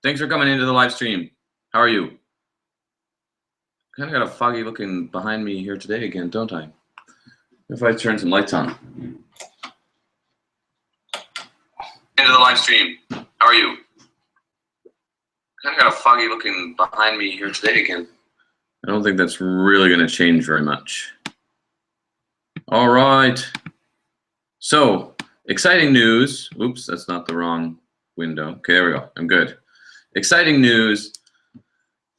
Thanks for coming into the live stream. How are you? Kind of got a foggy looking behind me here today again, don't I? If I turn some lights on. Into the live stream. How are you? Kind of got a foggy looking behind me here today again. I don't think that's really going to change very much. All right. So, exciting news. Oops, that's not the wrong window. Okay, there we go. I'm good. Exciting news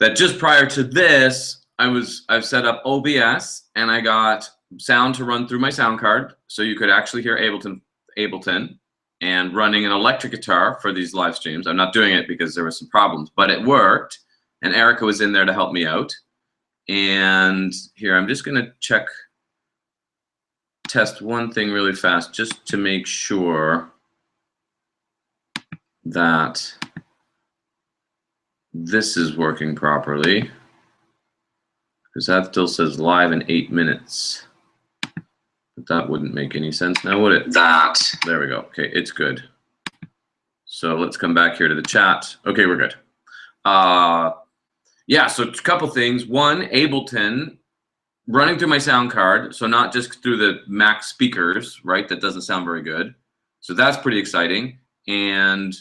that just prior to this, I've set up OBS and I got sound to run through my sound card, so you could actually hear Ableton and running an electric guitar for these live streams. I'm not doing it because there were some problems, but it worked, and Erica was in there to help me out. And here, I'm just gonna test one thing really fast just to make sure that this is working properly, because that still says live in 8 minutes. But that wouldn't make any sense now, would it? There we go. Okay, it's good. So let's come back here to the chat. Okay, we're good. Yeah, so a couple things. One, Ableton running through my sound card, so not just through the Mac speakers, right? That doesn't sound very good. So that's pretty exciting. And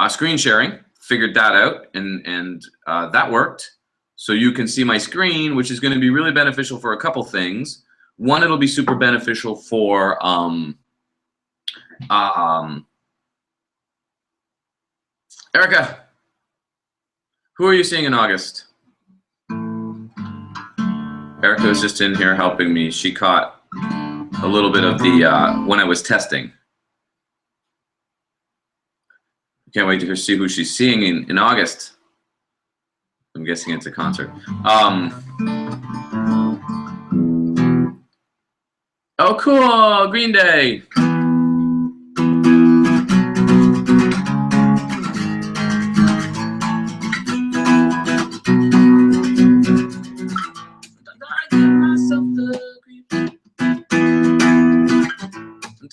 screen sharing, figured that out, and that worked. So you can see my screen, which is going to be really beneficial for a couple things. One, it'll be super beneficial for Erica, who are you seeing in August? Erica was just in here helping me. She caught a little bit of the when I was testing. Can't wait to see who she's seeing in August. I'm guessing it's a concert. Oh, cool, Green Day.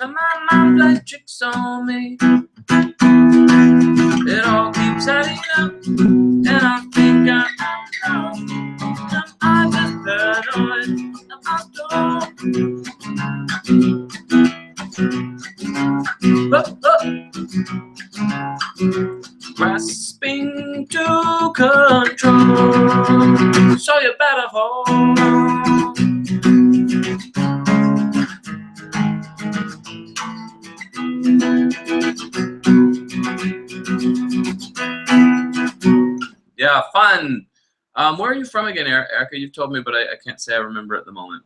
My mind plays tricks on me. It all keeps adding up, and I think I know. I just paranoid. Grasping to control, so you better hold on. Yeah, fun. Where are you from again, Erica? You've told me, but I can't say I remember at the moment.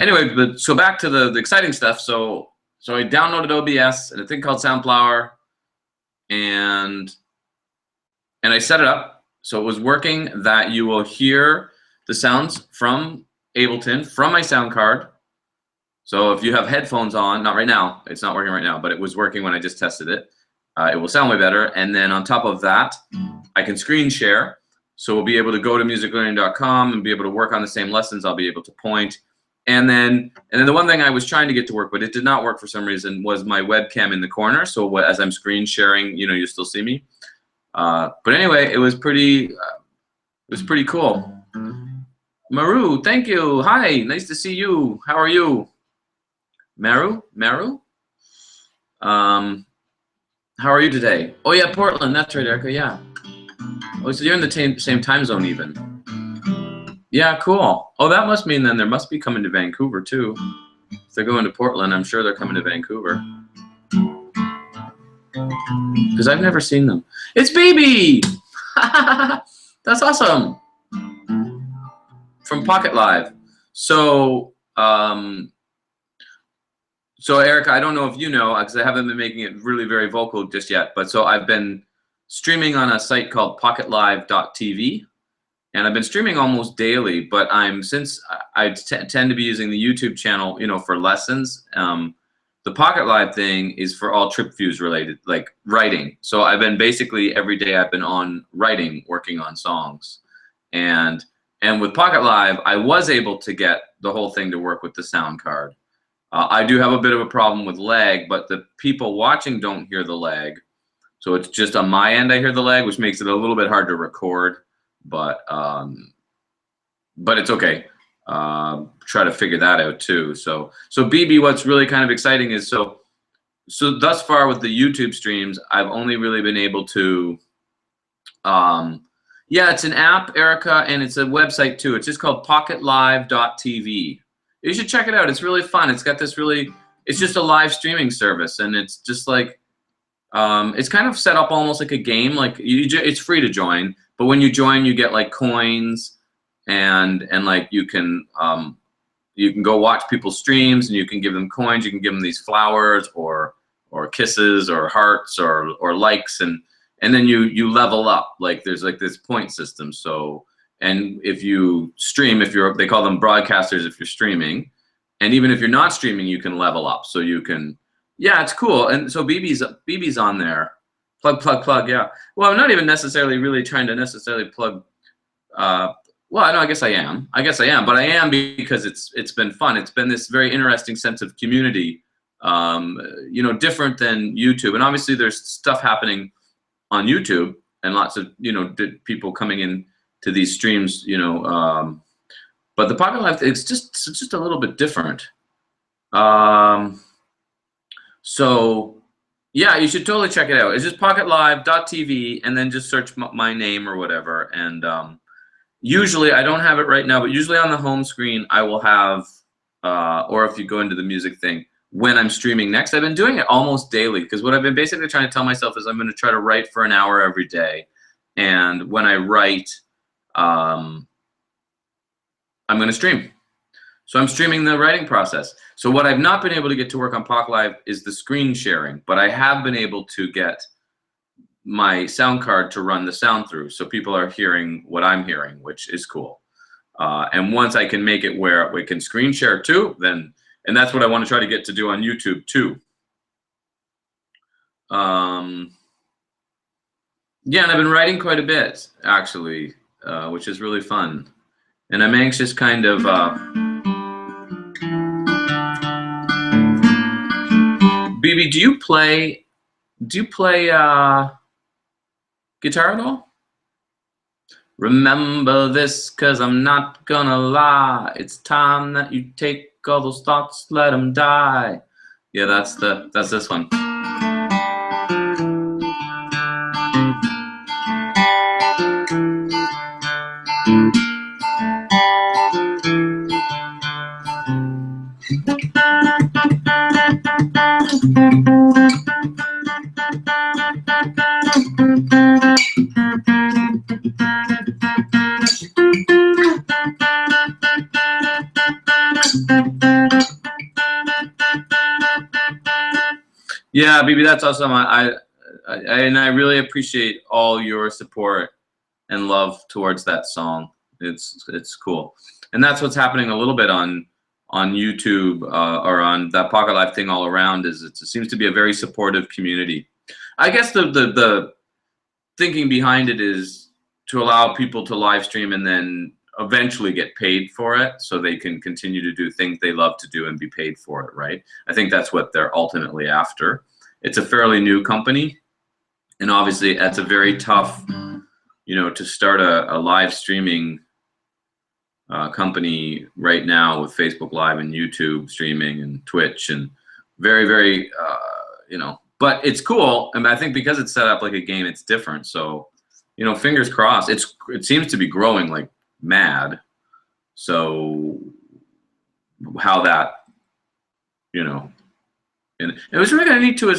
Anyway, but so back to the exciting stuff. So I downloaded OBS and a thing called Soundflower, and I set it up so it was working. That you will hear the sounds from Ableton from my sound card. So if you have headphones on, not right now, it's not working right now, but it was working when I just tested it. It will sound way better. And then on top of that, I can screen share. So we'll be able to go to musiclearning.com and be able to work on the same lessons. I'll be able to point. And then the one thing I was trying to get to work, but it did not work for some reason, was my webcam in the corner. So as I'm screen sharing, you know, you still see me. But anyway, it was pretty cool. Maru, thank you. Hi, nice to see you. How are you? Maru? How are you today? Oh yeah, Portland, that's right, Erica, yeah. Oh, so you're in the same time zone even. Yeah, cool. Oh, that must mean then there must be coming to Vancouver too. If they're going to Portland, I'm sure they're coming to Vancouver. Because I've never seen them. It's Baby! That's awesome. From Pocket Live. So, So Erica, I don't know if you know, because I haven't been making it really very vocal just yet, but so I've been streaming on a site called pocketlive.tv, and I've been streaming almost daily, but since I tend to be using the YouTube channel, you know, for lessons, the Pocket Live thing is for all trip views related, like writing. So I've been basically every day I've been on writing, working on songs. And with Pocket Live, I was able to get the whole thing to work with the sound card. I do have a bit of a problem with lag, but the people watching don't hear the lag. So it's just on my end I hear the lag, which makes it a little bit hard to record, but it's okay. Try to figure that out too. So BB, what's really kind of exciting is so thus far with the YouTube streams, I've only really been able to, yeah, it's an app, Erica, and it's a website too. It's just called pocketlive.tv. You should check it out. It's really fun. It's got this really, it's just a live streaming service, and it's just like, it's kind of set up almost like a game. Like it's free to join, but when you join, you get like coins, and like you can go watch people's streams, and you can give them coins. You can give them these flowers or kisses or hearts or likes, and then you level up. Like there's like this point system. So, and if you stream, they call them broadcasters if you're streaming, and even if you're not streaming, you can level up. So you can, yeah, it's cool. And so BB's on there. Plug. Yeah. Well, I'm not even necessarily really trying to necessarily plug. Well, I guess I am. But I am because it's been fun. It's been this very interesting sense of community, you know, different than YouTube. And obviously, there's stuff happening on YouTube and lots of, you know, people coming in to these streams, you know. But the Pocket Live, it's just a little bit different. So yeah, you should totally check it out. It's just pocketlive.tv, and then just search my name or whatever. And usually, I don't have it right now, but usually on the home screen, I will have, or if you go into the music thing, when I'm streaming next. I've been doing it almost daily, because what I've been basically trying to tell myself is I'm going to try to write for an hour every day. And when I write, I'm going to stream. So I'm streaming the writing process. So what I've not been able to get to work on Pock Live is the screen sharing, but I have been able to get my sound card to run the sound through, so people are hearing what I'm hearing, which is cool. And once I can make it where we can screen share too, then, and that's what I want to try to get to do on YouTube too. Yeah, and I've been writing quite a bit actually, which is really fun. And I'm anxious kind of, BB, do you play guitar at all? Remember this, 'cause I'm not gonna lie. It's time that you take all those thoughts, let them die. Yeah, that's this one. Yeah, BB, that's awesome. And I really appreciate all your support and love towards that song. It's cool, and that's what's happening a little bit on YouTube or on that Pocket Live thing all around. Is it seems to be a very supportive community. I guess the thinking behind it is to allow people to live stream and then eventually get paid for it, so they can continue to do things they love to do and be paid for it, right? I think that's what they're ultimately after. It's a fairly new company, and obviously that's a very tough, you know, to start a live streaming company right now with Facebook Live and YouTube streaming and Twitch, and very you know, but it's cool. And I think because it's set up like a game, it's different. So, you know, fingers crossed. It seems to be growing like mad. So how that, you know, and it was really kind of neat too, is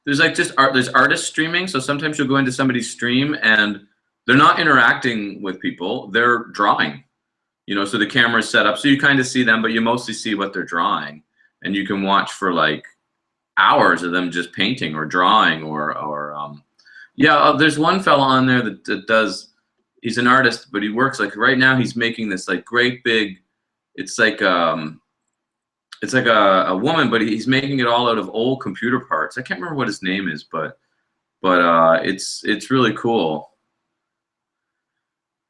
there's artists streaming. So sometimes you'll go into somebody's stream and they're not interacting with people, they're drawing, you know, so the camera's set up so you kind of see them, but you mostly see what they're drawing, and you can watch for like hours of them just painting or drawing or yeah, there's one fella on there that does, he's an artist, but he works like right now he's making this like great big, it's like a woman, but he's making it all out of old computer parts. I can't remember what his name is, but it's really cool.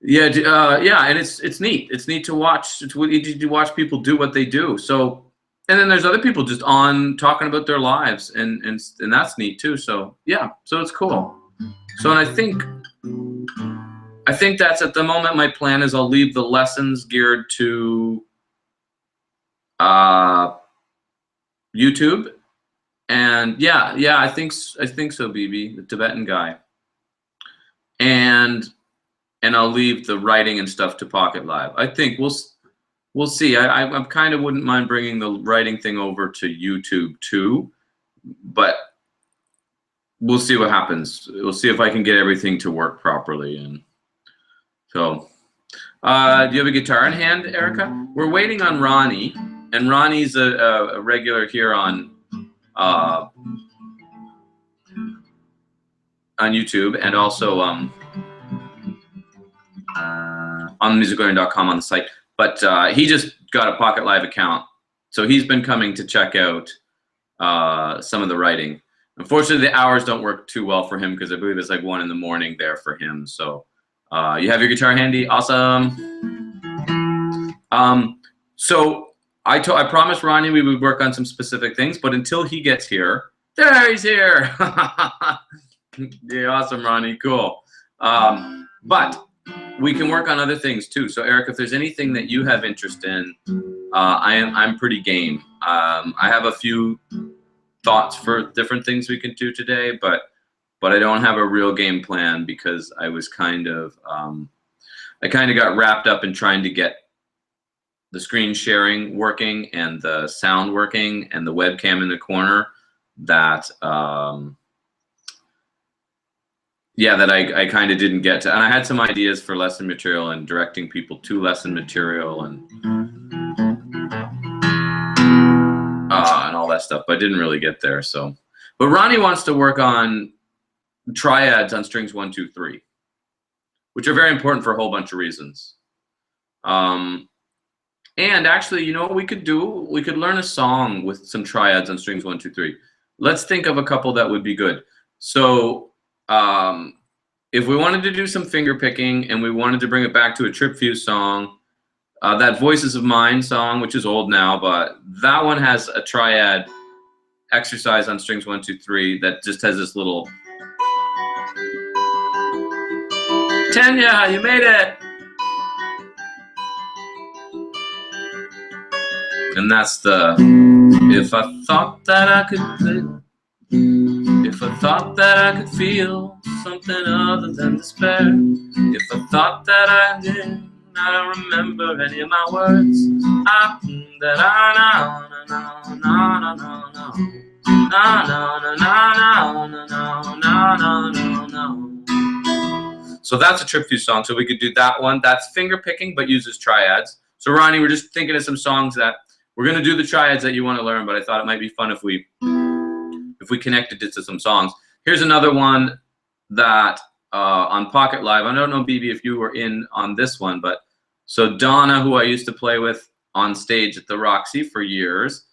Yeah, yeah, and it's neat. It's neat to watch. It's neat to watch people do what they do. So And then there's other people just on talking about their lives, and that's neat too. So yeah, so it's cool. So and I think that's at the moment my plan is I'll leave the lessons geared to YouTube, and yeah, I think so, BB, the Tibetan guy, and I'll leave the writing and stuff to Pocket Live. I think we'll see. I kind of wouldn't mind bringing the writing thing over to YouTube too, but we'll see what happens. We'll see if I can get everything to work properly. And so, do you have a guitar in hand, Erica? We're waiting on Ronnie, and Ronnie's a regular here on YouTube, and also on musiclearning.com on the site. But he just got a Pocket Live account, so he's been coming to check out some of the writing. Unfortunately, the hours don't work too well for him because I believe it's like 1 in the morning there for him. So you have your guitar handy? Awesome. So I promised Ronnie we would work on some specific things, but until he gets here, there he's here. Yeah, awesome, Ronnie. Cool. But we can work on other things too. So Eric, if there's anything that you have interest in, I'm pretty game. I have a few thoughts for different things we can do today, but I don't have a real game plan because I was kind of I kind of got wrapped up in trying to get the screen sharing working and the sound working and the webcam in the corner that yeah, that I kind of didn't get to. And I had some ideas for lesson material and directing people to lesson material and all that stuff, but I didn't really get there. So, but Ronnie wants to work on triads on strings 1, 2, 3, which are very important for a whole bunch of reasons. And actually, you know what we could do? We could learn a song with some triads on strings 1, 2, 3. Let's think of a couple that would be good. So if we wanted to do some finger picking and we wanted to bring it back to a Trip Fuse song, that Voices of Mine song, which is old now, but that one has a triad exercise on strings 1, 2, 3 that just has this little Tanya, you made it. And that's the if I thought that I could live, if I thought that I could feel something other than despair, if I thought that I did, I don't remember any of my words. So that's a Trip Fuse song. So we could do that one. That's finger picking, but uses triads. So Ronnie, we're just thinking of some songs that we're gonna do the triads that you want to learn, but I thought it might be fun if we connected it to some songs. Here's another one that on Pocket Live. I don't know, BB, if you were in on this one, but so Donna, who I used to play with on stage at the Roxy for years,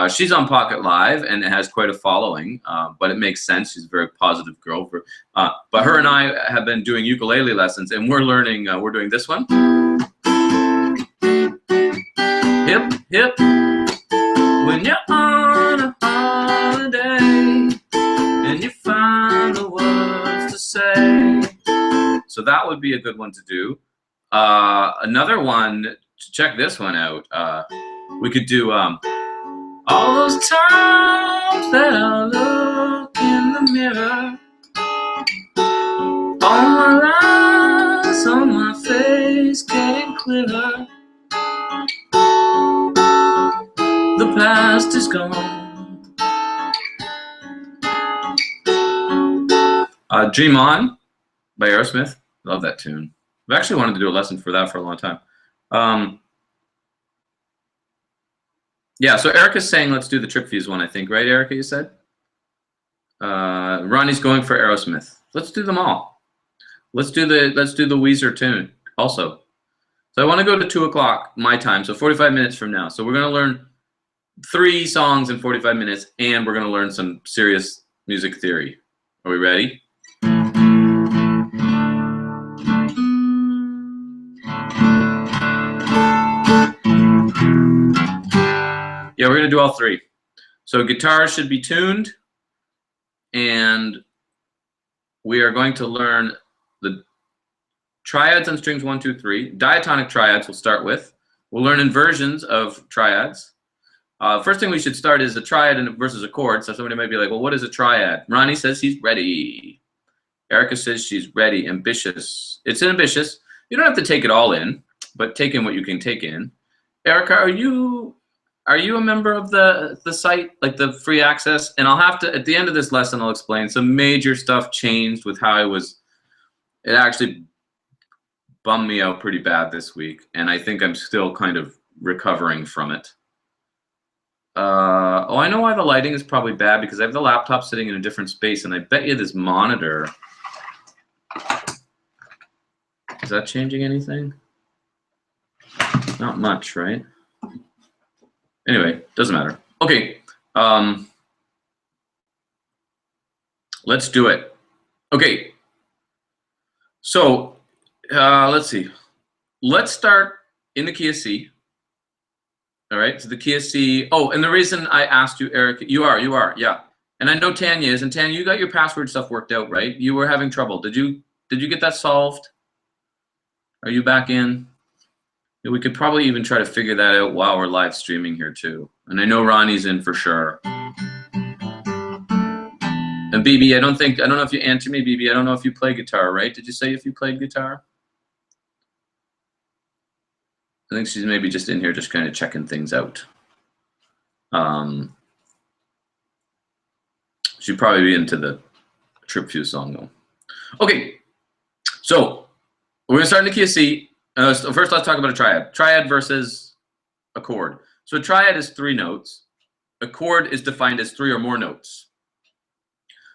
she's on Pocket Live and has quite a following, but it makes sense. She's a very positive girl. But her and I have been doing ukulele lessons, and we're learning, we're doing this one. Hip, hip, when you're on a holiday and you find the words to say. So that would be a good one to do. Another one, check this one out. We could do all those times that I look in the mirror, all my lines on my face getting clearer. The past is gone. Dream On by Aerosmith. Love that tune. I've actually wanted to do a lesson for that for a long time. Yeah, so Erica's saying let's do the Trip Fuse one, I think, right, Erica, you said? Ronnie's going for Aerosmith. Let's do them all. Let's do the Weezer tune also. So I want to go to 2 o'clock my time, so 45 minutes from now. So we're going to learn 3 songs in 45 minutes, and we're going to learn some serious music theory. Are we ready? Yeah, we're going going to do all three. So guitar should be tuned, and we are going to learn the triads on strings 1, 2, 3. Diatonic triads we'll start with. We'll learn inversions of triads. First thing we should start is a triad versus a chord. So somebody might be like, well, what is a triad? Ronnie says he's ready. Erica says she's ready. Ambitious. It's ambitious. You don't have to take it all in, but take in what you can take in. Erica, are you a member of the site, like the free access? And I'll have to, at the end of this lesson, I'll explain some major stuff changed with how it actually bummed me out pretty bad this week. And I think I'm still kind of recovering from it. Oh, I know why the lighting is probably bad, because I have the laptop sitting in a different space, and I bet you this monitor, is that changing anything? Not much, right? Anyway, doesn't matter. Okay, let's do it. Okay, so let's see. Let's start in the key of C. All right, so the key of C. Oh, and the reason I asked you, Eric, you are, yeah. And I know Tanya is, and Tanya, you got your password stuff worked out, right? You were having trouble. Did you get that solved? Are you back in? Yeah, we could probably even try to figure that out while we're live streaming here too. And I know Ronnie's in for sure. And BB, I don't know if you answered me, BB. I don't know if you play guitar, right? Did you say if you played guitar? I think she's maybe just in here just kind of checking things out. She'd probably be into the Trip View song though. Okay, so we're gonna start in the key of C. So first, let's talk about a triad. Triad versus a chord. So a triad is 3 notes. A chord is defined as 3 or more notes.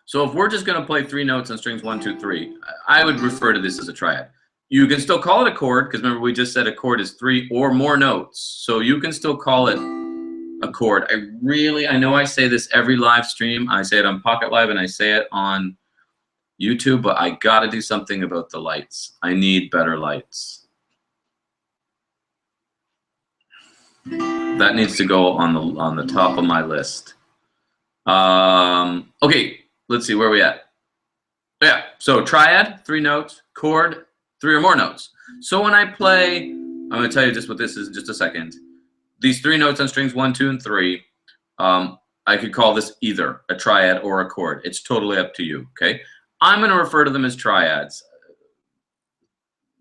So if we're just gonna play 3 notes on strings 1, 2, 3, I would refer to this as a triad. You can still call it a chord, because remember we just said a chord is 3 or more notes. So you can still call it a chord. I know I say this every live stream. I say it on Pocket Live and I say it on YouTube, but I gotta do something about the lights. I need better lights. That needs to go on the top of my list. Okay, let's see, where are we at? Yeah, so triad, 3 notes, chord, 3 or more notes. So when I play, I'm going to tell you just what this is in just a second. These 3 notes on strings 1, 2, and 3, I could call this either a triad or a chord. It's totally up to you, okay? I'm going to refer to them as triads.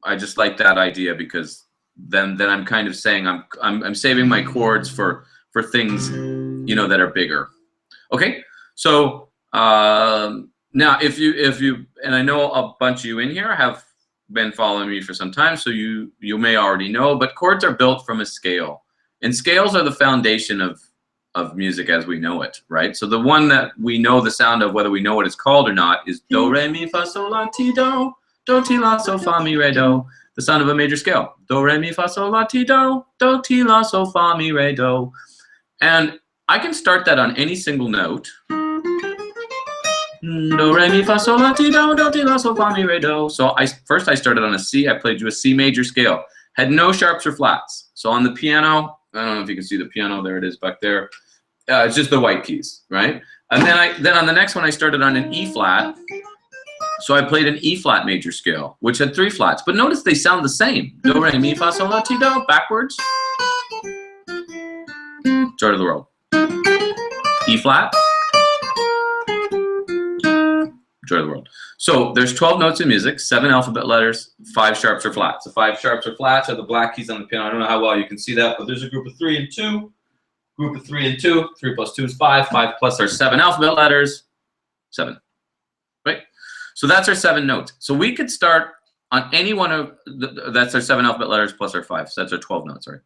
I just like that idea, because then I'm kind of saying I'm saving my chords for things, you know, that are bigger. Okay, so now if you and I know a bunch of you in here have been following me for some time, so you may already know, but chords are built from a scale, and scales are the foundation of music as we know it, right? So the one that we know the sound of, whether we know what it's called or not, is do, re, mi, fa, sol, la, ti, do, ti, la, sol, fa, mi, re, do. The sound of a major scale. Do, re, mi, fa, sol, la, ti, do, ti, la, sol, fa, mi, re, do. And I can start that on any single note. Do, re, mi, fa, sol, la, ti, do, ti, la, sol, fa, mi, re, do. So first I started on a C. I played you a C major scale. Had no sharps or flats. So on the piano, I don't know if you can see the piano. There it is back there. It's just the white keys, right? And then on the next one, I started on an E flat. So I played an E flat major scale, which had 3 flats. But notice they sound the same. Do, re, mi, fa, sol, la, ti, do, backwards. Joy to the world. E flat. Joy of the world. So there's 12 notes in music, 7 alphabet letters, 5 sharps or flats. The 5 sharps or flats are the black keys on the piano. I don't know how well you can see that, but there's a group of 3 and 2. Group of 3 and 2. 3 plus 2 is 5. 5 plus our 7 alphabet letters. 7. Right? So that's our 7 notes. So we could start on any one of that's our 7 alphabet letters plus our 5. So that's our 12 notes, right?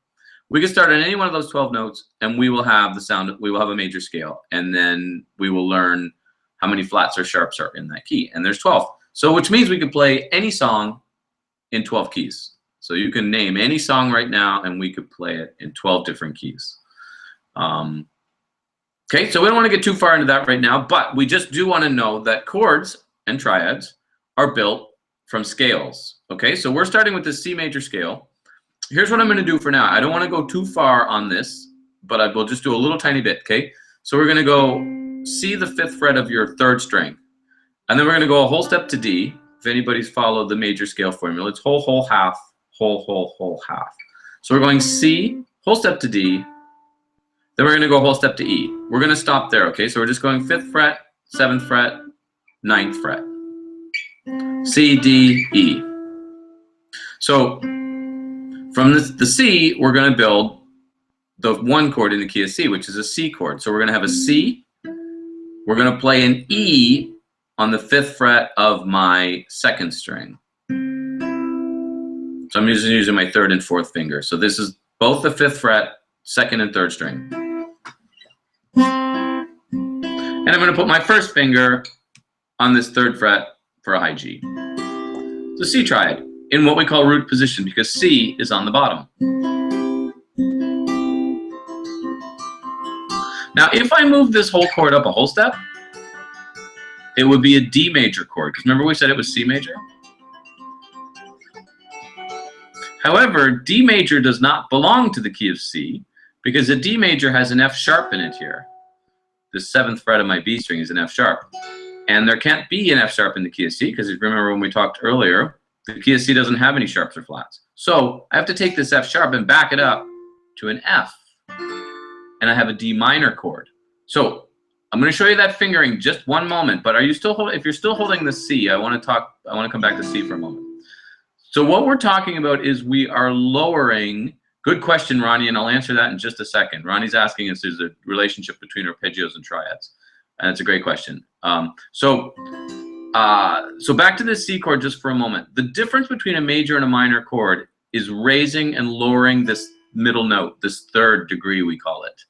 We could start on any one of those 12 notes, and we will have the sound. We will have a major scale, and then we will learn how many flats or sharps are in that key, and there's 12. So which means we could play any song in 12 keys. So you can name any song right now, and we could play it in 12 different keys. Okay, so we don't want to get too far into that right now, but we just do want to know that chords and triads are built from scales. Okay, so we're starting with the C major scale. Here's what I'm going to do for now. I don't want to go too far on this, but I will just do a little tiny bit, okay? So we're gonna go C, the 5th fret of your 3rd string. And then we're gonna go a whole step to D. If anybody's followed the major scale formula, it's whole, whole, half, whole, whole, whole, half. So we're going C, whole step to D, then we're gonna go a whole step to E. We're gonna stop there, okay? So we're just going 5th fret, 7th fret, 9th fret. C, D, E. So from the C, we're gonna build the 1 chord in the key of C, which is a C chord. So we're gonna have a C, we're gonna play an E on the 5th fret of my 2nd string. So I'm using my 3rd and 4th finger. So this is both the 5th fret, 2nd and 3rd string. And I'm gonna put my 1st finger on this 3rd fret for a high G. So C triad in what we call root position because C is on the bottom. Now if I move this whole chord up a whole step, it would be a D major chord, because remember we said it was C major? However, D major does not belong to the key of C, because a D major has an F sharp in it here. The 7th fret of my B string is an F sharp. And there can't be an F sharp in the key of C, because if you remember when we talked earlier, the key of C doesn't have any sharps or flats. So I have to take this F sharp and back it up to an F. And I have a D minor chord. So I'm going to show you that fingering just one moment, but are you still if you're still holding the C, I want to come back to C for a moment. So what we're talking about is we are lowering, good question, Ronnie, and I'll answer that in just a second. Ronnie's asking if there's a relationship between arpeggios and triads, and it's a great question. So back to the C chord just for a moment. The difference between a major and a minor chord is raising and lowering this middle note, this 3rd degree we call it.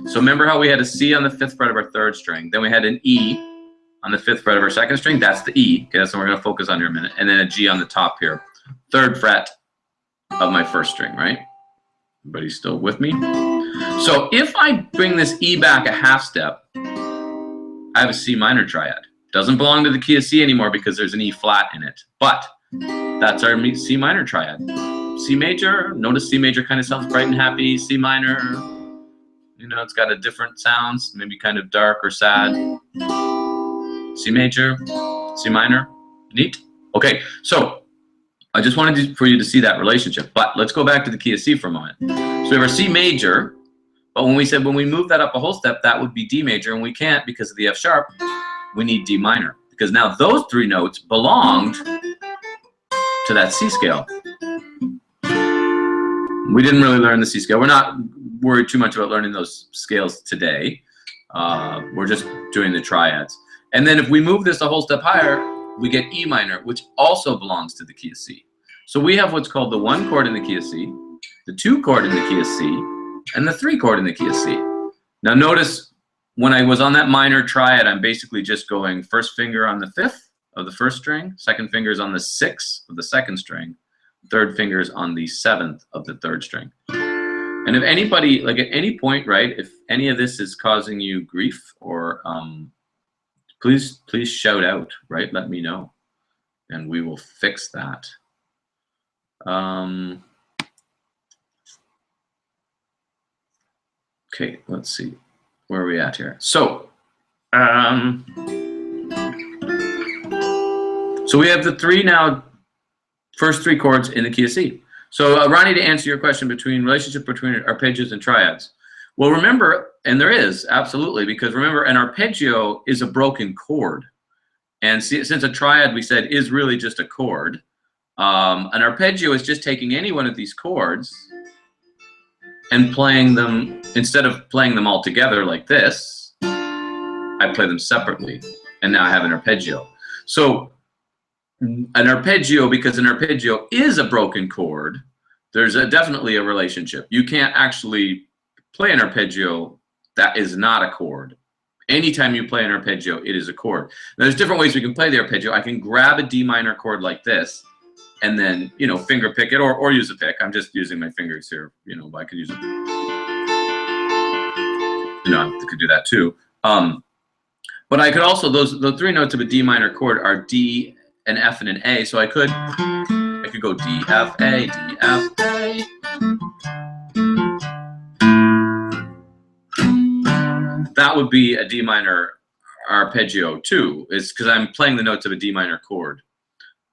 So remember how we had a C on the 5th fret of our 3rd string, then we had an E on the 5th fret of our 2nd string, that's the E, okay, that's what we're gonna focus on here in a minute, and then a G on the top here, 3rd fret of my 1st string, right? Everybody still with me? So if I bring this E back a half step, I have a C minor triad. Doesn't belong to the key of C anymore because there's an E flat in it, but that's our C minor triad. C major, notice C major kind of sounds bright and happy, C minor, you know, it's got a different sounds, maybe kind of dark or sad. C major, C minor, neat. Okay, so I just wanted for you to see that relationship, but let's go back to the key of C for a moment. So we have our C major, but when we said when we move that up a whole step, that would be D major, and we can't because of the F sharp, we need D minor, because now those 3 notes belonged to that C scale. We didn't really learn the C scale. We're not worried too much about learning those scales today. We're just doing the triads. And then if we move this a whole step higher, we get E minor, which also belongs to the key of C. So we have what's called the 1 chord in the key of C, the 2 chord in the key of C, and the 3 chord in the key of C. Now notice when I was on that minor triad, I'm basically just going 1st finger on the 5th of the 1st string, 2nd finger is on the 6th of the 2nd string, 3rd finger is on the 7th of the 3rd string. And if anybody, like at any point, right, if any of this is causing you grief or please shout out, right? Let me know, and we will fix that. Okay, let's see. Where are we at here? So, so we have the 3 now, first 3 chords in the key of C. So Ronnie, to answer your question relationship between arpeggios and triads. Well, remember, and there is, absolutely, because remember, an arpeggio is a broken chord. And since a triad, we said, is really just a chord, an arpeggio is just taking any one of these chords and playing them, instead of playing them all together like this, I play them separately, and now I have an arpeggio. So an arpeggio, because an arpeggio is a broken chord, there's definitely a relationship. You can't actually play an arpeggio that is not a chord. Anytime you play an arpeggio, it is a chord. Now, there's different ways we can play the arpeggio. I can grab a D minor chord like this, and then, you know, finger pick it, or use a pick. I'm just using my fingers here. You know, I could use it. You know, I could do that too. But I could also, the 3 notes of a D minor chord are D, an F, and an A. So I could go D, F, A, D, F, A. that would be a D minor arpeggio too. It's because I'm playing the notes of a D minor chord.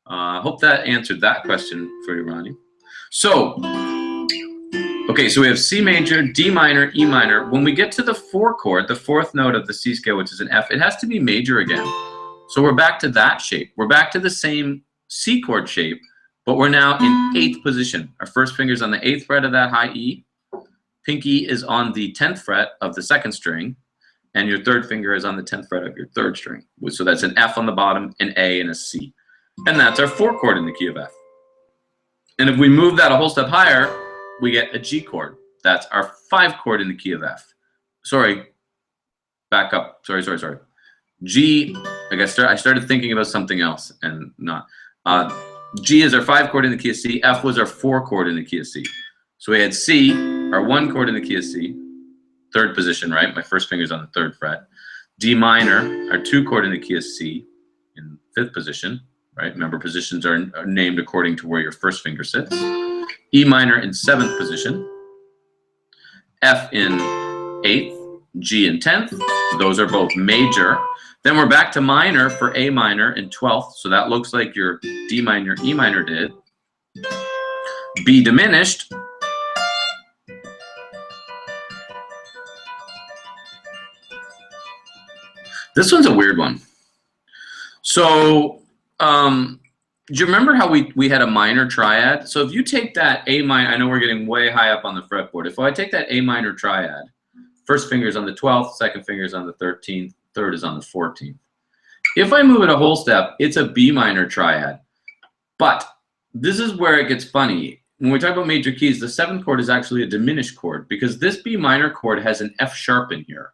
I hope that answered that question for you, Ronnie. So, okay, so we have C major, D minor, E minor. When we get to the 4 chord, the 4th note of the C scale, which is an F, it has to be major again. So we're back to that shape. We're back to the same C chord shape, but we're now in 8th position. Our first finger's on the 8th fret of that high E. Pinky is on the 10th fret of the 2nd string, and your 3rd finger is on the 10th fret of your 3rd string. So that's an F on the bottom, an A, and a C. And that's our 4 chord in the key of F. And if we move that a whole step higher, we get a G chord. That's our 5 chord in the key of F. Sorry, back up. Sorry. G, I started thinking about something else and not. G is our 5 chord in the key of C. F was our 4 chord in the key of C. So we had C, our 1 chord in the key of C, 3rd position, right? My first finger's on the 3rd fret. D minor, our 2 chord in the key of C, in 5th position, right? Remember, positions are named according to where your first finger sits. E minor in 7th position. F in 8th, G in 10th. Those are both major. Then we're back to minor for A minor in 12th. So that looks like your D minor, E minor did. B diminished. This one's a weird one. So, do you remember how we had a minor triad? So if you take that A minor, I know we're getting way high up on the fretboard. If I take that A minor triad, first finger is on the 12th, second finger is on the 13th, third is on the 14th. If I move it a whole step, it's a B minor triad. But this is where it gets funny. When we talk about major keys, the 7th chord is actually a diminished chord because this B minor chord has an F sharp in here.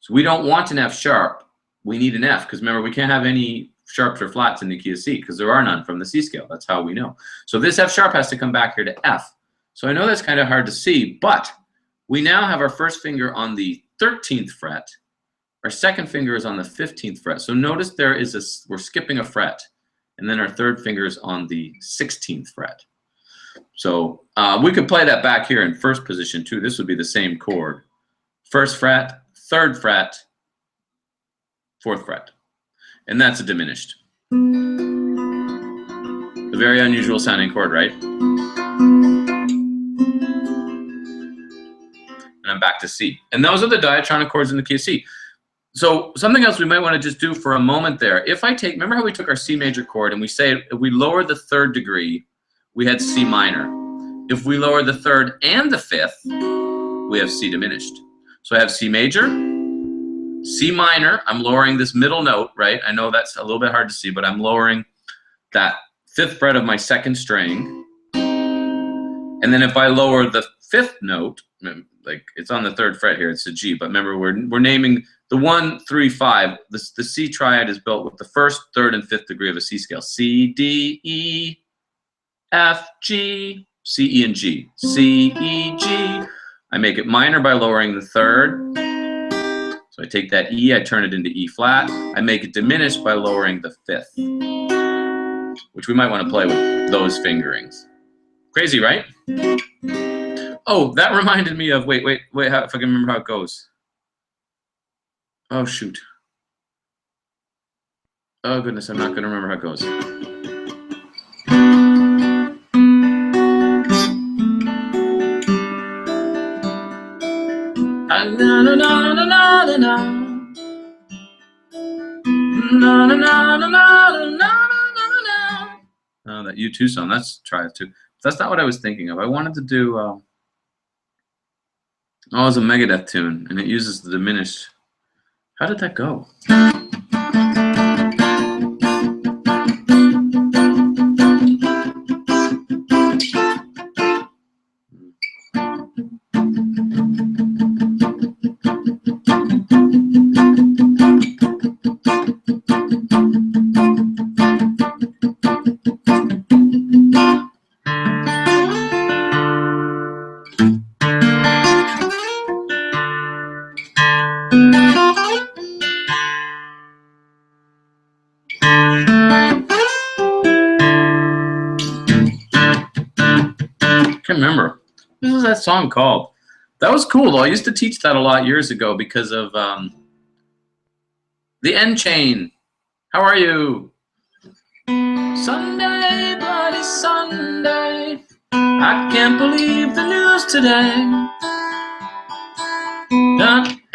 So we don't want an F sharp. We need an F because remember, we can't have any sharps or flats in the key of C because there are none from the C scale. That's how we know. So this F sharp has to come back here to F. So I know that's kind of hard to see, but we now have our first finger on the 13th fret. Our second finger is on the 15th fret. So notice there is we're skipping a fret. And then our 3rd finger is on the 16th fret. So we could play that back here in 1st position too. This would be the same chord. 1st fret, 3rd fret, 4th fret. And that's a diminished. A very unusual sounding chord, right? And I'm back to C. And those are the diatonic chords in the key of C. So something else we might want to just do for a moment there. If I take, remember how we took our C major chord and we say if we lower the 3rd degree, we had C minor. If we lower the 3rd and the 5th, we have C diminished. So I have C major, C minor, I'm lowering this middle note, right? I know that's a little bit hard to see, but I'm lowering that 5th fret of my 2nd string. And then if I lower the 5th note, like it's on the 3rd fret here, it's a G, but remember we're naming the 1, 3, 5. The C triad is built with the 1st, 3rd, and 5th degree of a C scale. C, D, E, F, G, C, E, and G. C, E, G. I make it minor by lowering the 3rd. So I take that E, I turn it into E flat. I make it diminished by lowering the 5th, which we might want to play with those fingerings. Crazy, right? Oh, that reminded me of, wait, if I can remember how it goes. Oh, shoot. Oh, goodness, I'm not going to remember how it goes. Oh, that U2 song, let's try it too. That's not what I was thinking of. I wanted to do, oh, it's a Megadeth tune, and it uses the diminished. How did that go? Can't remember. What is that song called? That was cool, though. I used to teach that a lot years ago because of the end chain. How are you? Sunday, bloody Sunday. I can't believe the news today.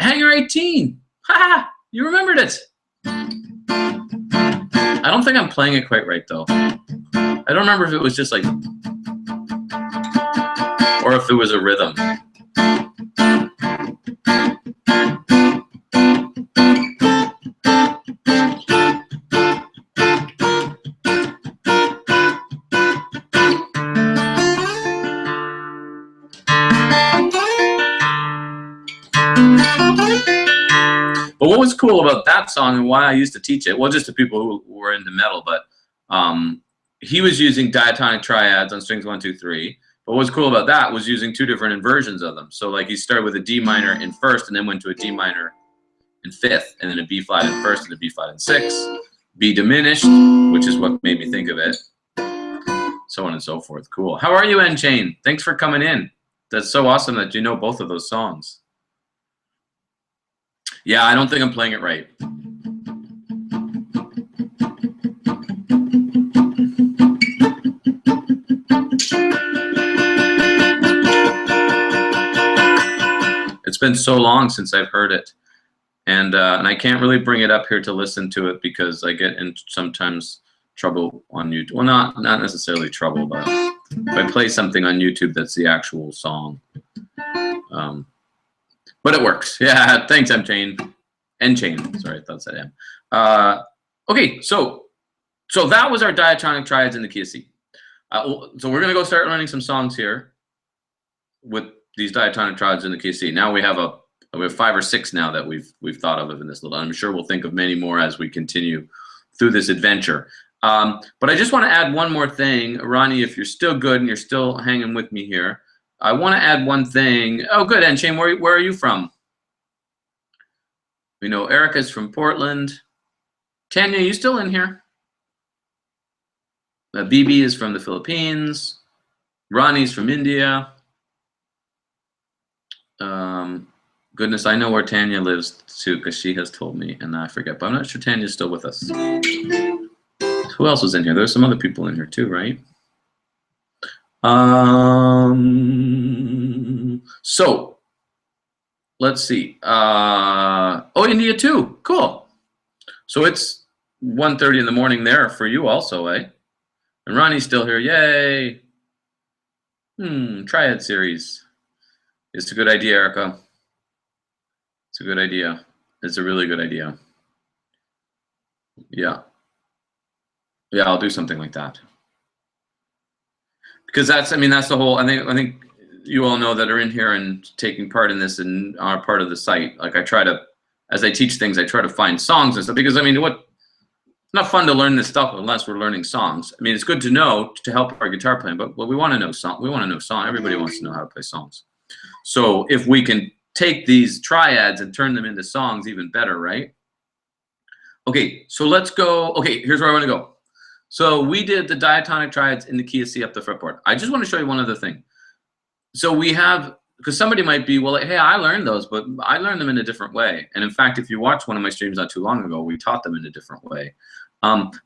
Hangar 18. Ha! You remembered it. I don't think I'm playing it quite right, though. I don't remember if it was just like, or if it was a rhythm. But what was cool about that song and why I used to teach it, well, just to people who were into metal, but he was using diatonic triads on strings 1, 2, 3. But what was cool about that was using 2 different inversions of them. So like he started with a D minor in first and then went to a D minor in fifth, and then a B flat in first and a B flat in sixth, B diminished, which is what made me think of it, so on and so forth. Cool. How are you, N Chain? Thanks for coming in. That's so awesome that you know both of those songs. Yeah, I don't think I'm playing it right. It's been so long since I've heard it, and I can't really bring it up here to listen to it because I get in sometimes trouble on YouTube. Well, not necessarily trouble, but if I play something on YouTube that's the actual song. But it works. Yeah, thanks, M-Chain. N-Chain. Sorry, I thought it said M. Okay, so that was our diatonic triads in the key of C. So we're going to go start learning some songs here with these diatonic triads in the key of C. Now we have 5 or 6 now that we've thought of in this little. I'm sure we'll think of many more as we continue through this adventure. But I just want to add one more thing. Ronnie, if you're still good and you're still hanging with me here, I want to add one thing. Oh, good, N-Chain, where are you from? We know Erica's from Portland. Tanya, you still in here? BB is from the Philippines. Ronnie's from India. Goodness, I know where Tanya lives too because she has told me, and I forget. But I'm not sure Tanya's still with us. Who else was in here? There's some other people in here too, right? So let's see. Oh, India too. Cool. So it's 1:30 in the morning there for you also, eh? And Ronnie's still here. Yay. Triad series. It's a good idea, Erica. It's a good idea. It's a really good idea. Yeah. Yeah, I'll do something like that. Because that's the whole, I think you all know that are in here and taking part in this and are part of the site. Like I try to, as I teach things, I try to find songs and stuff because it's not fun to learn this stuff unless we're learning songs. I mean, it's good to know to help our guitar playing, but we want to know song. We want to know song. Everybody wants to know how to play songs. So if we can take these triads and turn them into songs, even better, right? Okay, so let's go. Okay, here's where I want to go. So we did the diatonic triads in the key of C up the fretboard. I just want to show you one other thing. So we have, because somebody might be, well, hey, I learned those, but I learned them in a different way. And in fact, if you watch one of my streams not too long ago, we taught them in a different way.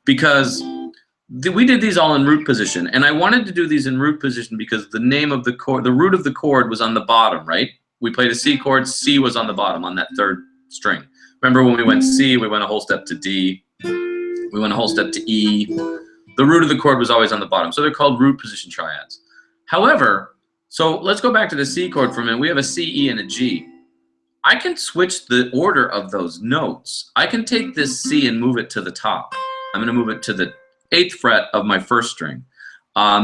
Because we did these all in root position. And I wanted to do these in root position because the name of the chord, the root of the chord was on the bottom, right? We played a C chord, C was on the bottom on that 3rd string. Remember when we went C, we went a whole step to D, we went a whole step to E. The root of the chord was always on the bottom. So they're called root position triads. However, so let's go back to the C chord for a minute. We have a C, E, and a G. I can switch the order of those notes. I can take this C and move it to the top. I'm going to move it to the 8th fret of my 1st string.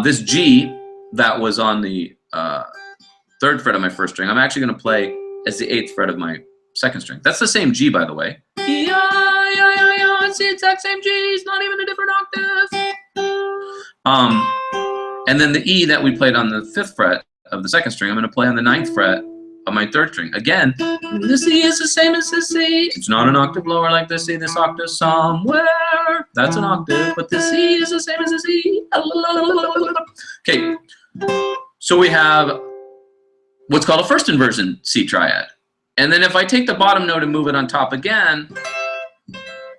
This G that was on the 3rd fret of my 1st string, I'm actually going to play as the 8th fret of my 2nd string. That's the same G, by the way. It's the exact same G. It's not even a different octave. And then the E that we played on the 5th fret of the 2nd string, I'm going to play on the 9th fret of my 3rd string. Again, the C is the same as the C. It's not an octave lower like the C. This octave somewhere. That's an octave, but the C is the same as the C. Okay, so we have what's called a first inversion C triad. And then if I take the bottom note and move it on top again,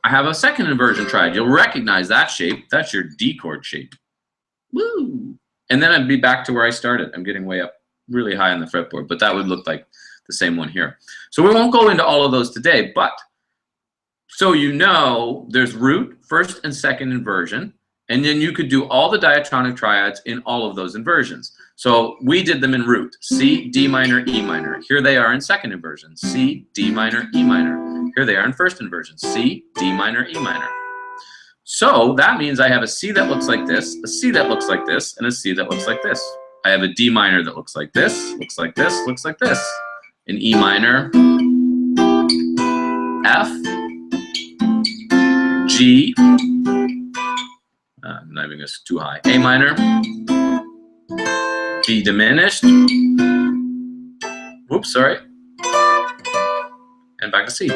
I have a second inversion triad. You'll recognize that shape. That's your D chord shape. Woo! And then I'd be back to where I started. I'm getting way up really high on the fretboard, but that would look like the same one here. So we won't go into all of those today, but so you know there's root, first and second inversion, and then you could do all the diatonic triads in all of those inversions. So we did them in root, C, D minor, E minor. Here they are in second inversion, C, D minor, E minor. Here they are in first inversion, C, D minor, E minor. So that means I have a C that looks like this, a C that looks like this, and a C that looks like this. I have a D minor that looks like this, looks like this, looks like this. An E minor, F, G, I'm not even going to too high, A minor, B diminished, whoops, sorry, and back to C.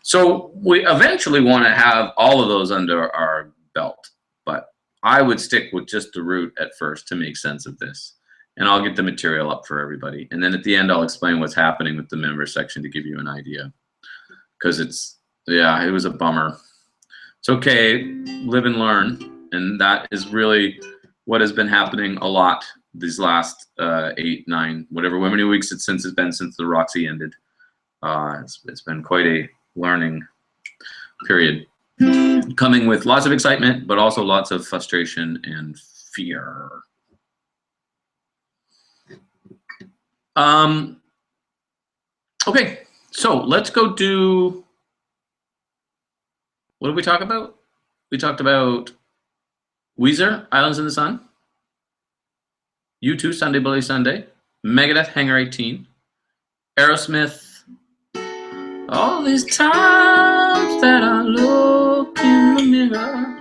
So we eventually want to have all of those under our belt, but I would stick with just the root at first to make sense of this. And I'll get the material up for everybody. And then at the end, I'll explain what's happening with the member section to give you an idea. Because it's, yeah, it was a bummer. It's okay, live and learn. And that is really what has been happening a lot these last 8, 9, whatever many weeks it's been since the Roxy ended. It's been quite a learning period. Coming with lots of excitement, but also lots of frustration and fear. Okay, so let's go do, what did we talk about? We talked about Weezer, Islands in the Sun, U2, Sunday Bloody Sunday, Megadeth, Hangar 18, Aerosmith, all these times that I look in the mirror.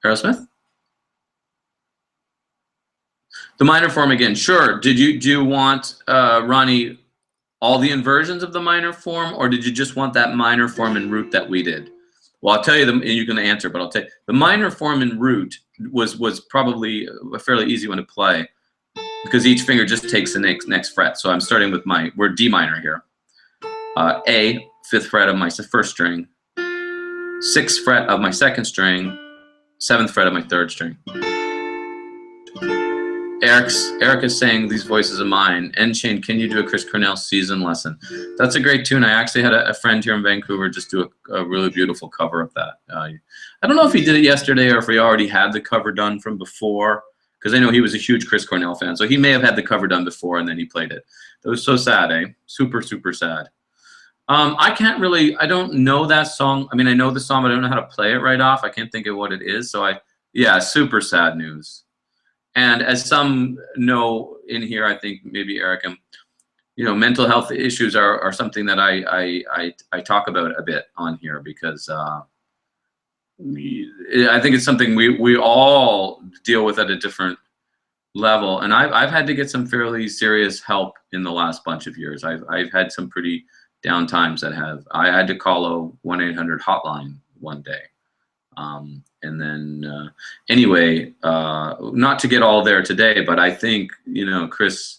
Aerosmith. The minor form again, sure. Do you want, Ronnie, all the inversions of the minor form, or did you just want that minor form in root that we did? Well, I'll tell you them, and you can answer, but I'll tell you. The minor form in root was probably a fairly easy one to play because each finger just takes the next fret. So I'm starting with we're D minor here. A, 5th fret of my first string, 6th fret of my 2nd string, 7th fret of my 3rd string. Eric is saying, these voices of mine. And Shane, can you do a Chris Cornell season lesson? That's a great tune. I actually had a friend here in Vancouver just do a really beautiful cover of that. I don't know if he did it yesterday or if he already had the cover done from before, because I know he was a huge Chris Cornell fan. So he may have had the cover done before and then he played it. It was so sad, eh? Super, super sad. I don't know that song. I mean, I know the song, but I don't know how to play it right off. I can't think of what it is. So yeah, super sad news. And as some know in here, I think maybe Eric, mental health issues are something that I talk about a bit on here because I think it's something we all deal with at a different level. And I've had to get some fairly serious help in the last bunch of years. I've had some pretty down times I had to call a 1-800 hotline one day. And then anyway, not to get all there today, but I think, Chris,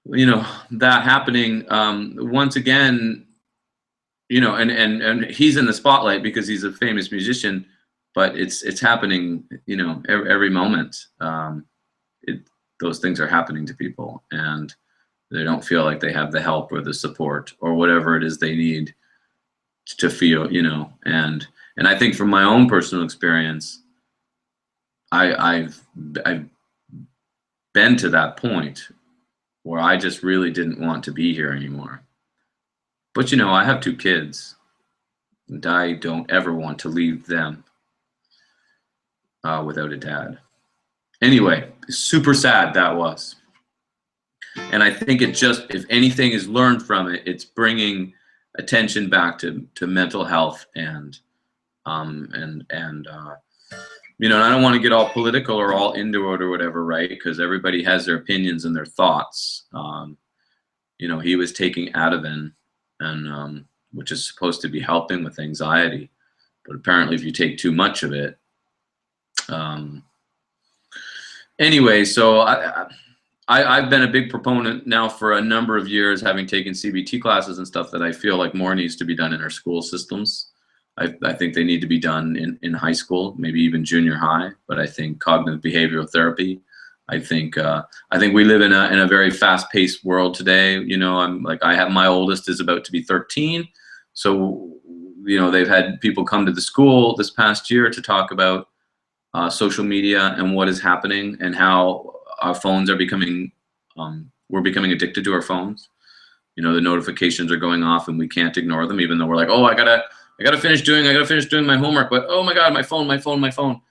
that happening once again, and he's in the spotlight because he's a famous musician, but it's happening, every moment. Those things are happening to people and they don't feel like they have the help or the support or whatever it is they need to feel, and I think from my own personal experience, I've been to that point where I just really didn't want to be here anymore. But I have 2 kids, and I don't ever want to leave them without a dad. Anyway, super sad that was. And I think if anything is learned from it, it's bringing attention back to mental health and I don't want to get all political or all into it or whatever, right? Because everybody has their opinions and their thoughts. He was taking Ativan, and which is supposed to be helping with anxiety, but apparently if you take too much of it, Anyway, so I've been a big proponent now for a number of years, having taken CBT classes and stuff, that I feel like more needs to be done in our school systems. I think they need to be done in high school, maybe even junior high. But I think cognitive behavioral therapy. I think we live in a very fast-paced world today. You know, I have my oldest is about to be 13, so you know they've had people come to the school this past year to talk about social media and what is happening and how our phones are becoming we're becoming addicted to our phones. You know, the notifications are going off and we can't ignore them, even though we're like, oh, I gotta finish doing my homework, but oh my god, my phone.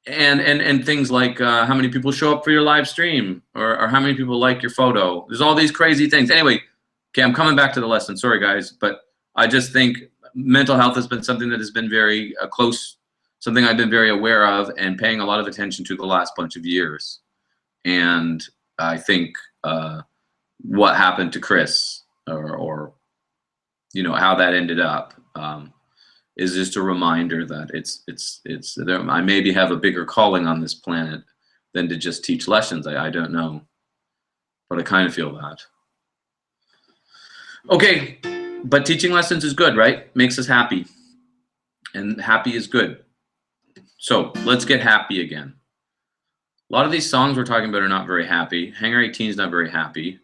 And things like how many people show up for your live stream, or how many people like your photo. There's all these crazy things. Anyway, okay, I'm coming back to the lesson. Sorry guys, but I just think mental health has been something that has been very close, something I've been very aware of and paying a lot of attention to the last bunch of years. And I think what happened to Chris, or you know, how that ended up, is just a reminder that I maybe have a bigger calling on this planet than to just teach lessons. I don't know, but I kind of feel that. Okay, but teaching lessons is good, right? Makes us happy, and happy is good. So let's get happy again. A lot of these songs we're talking about are not very happy. Hangar 18 is not very happy.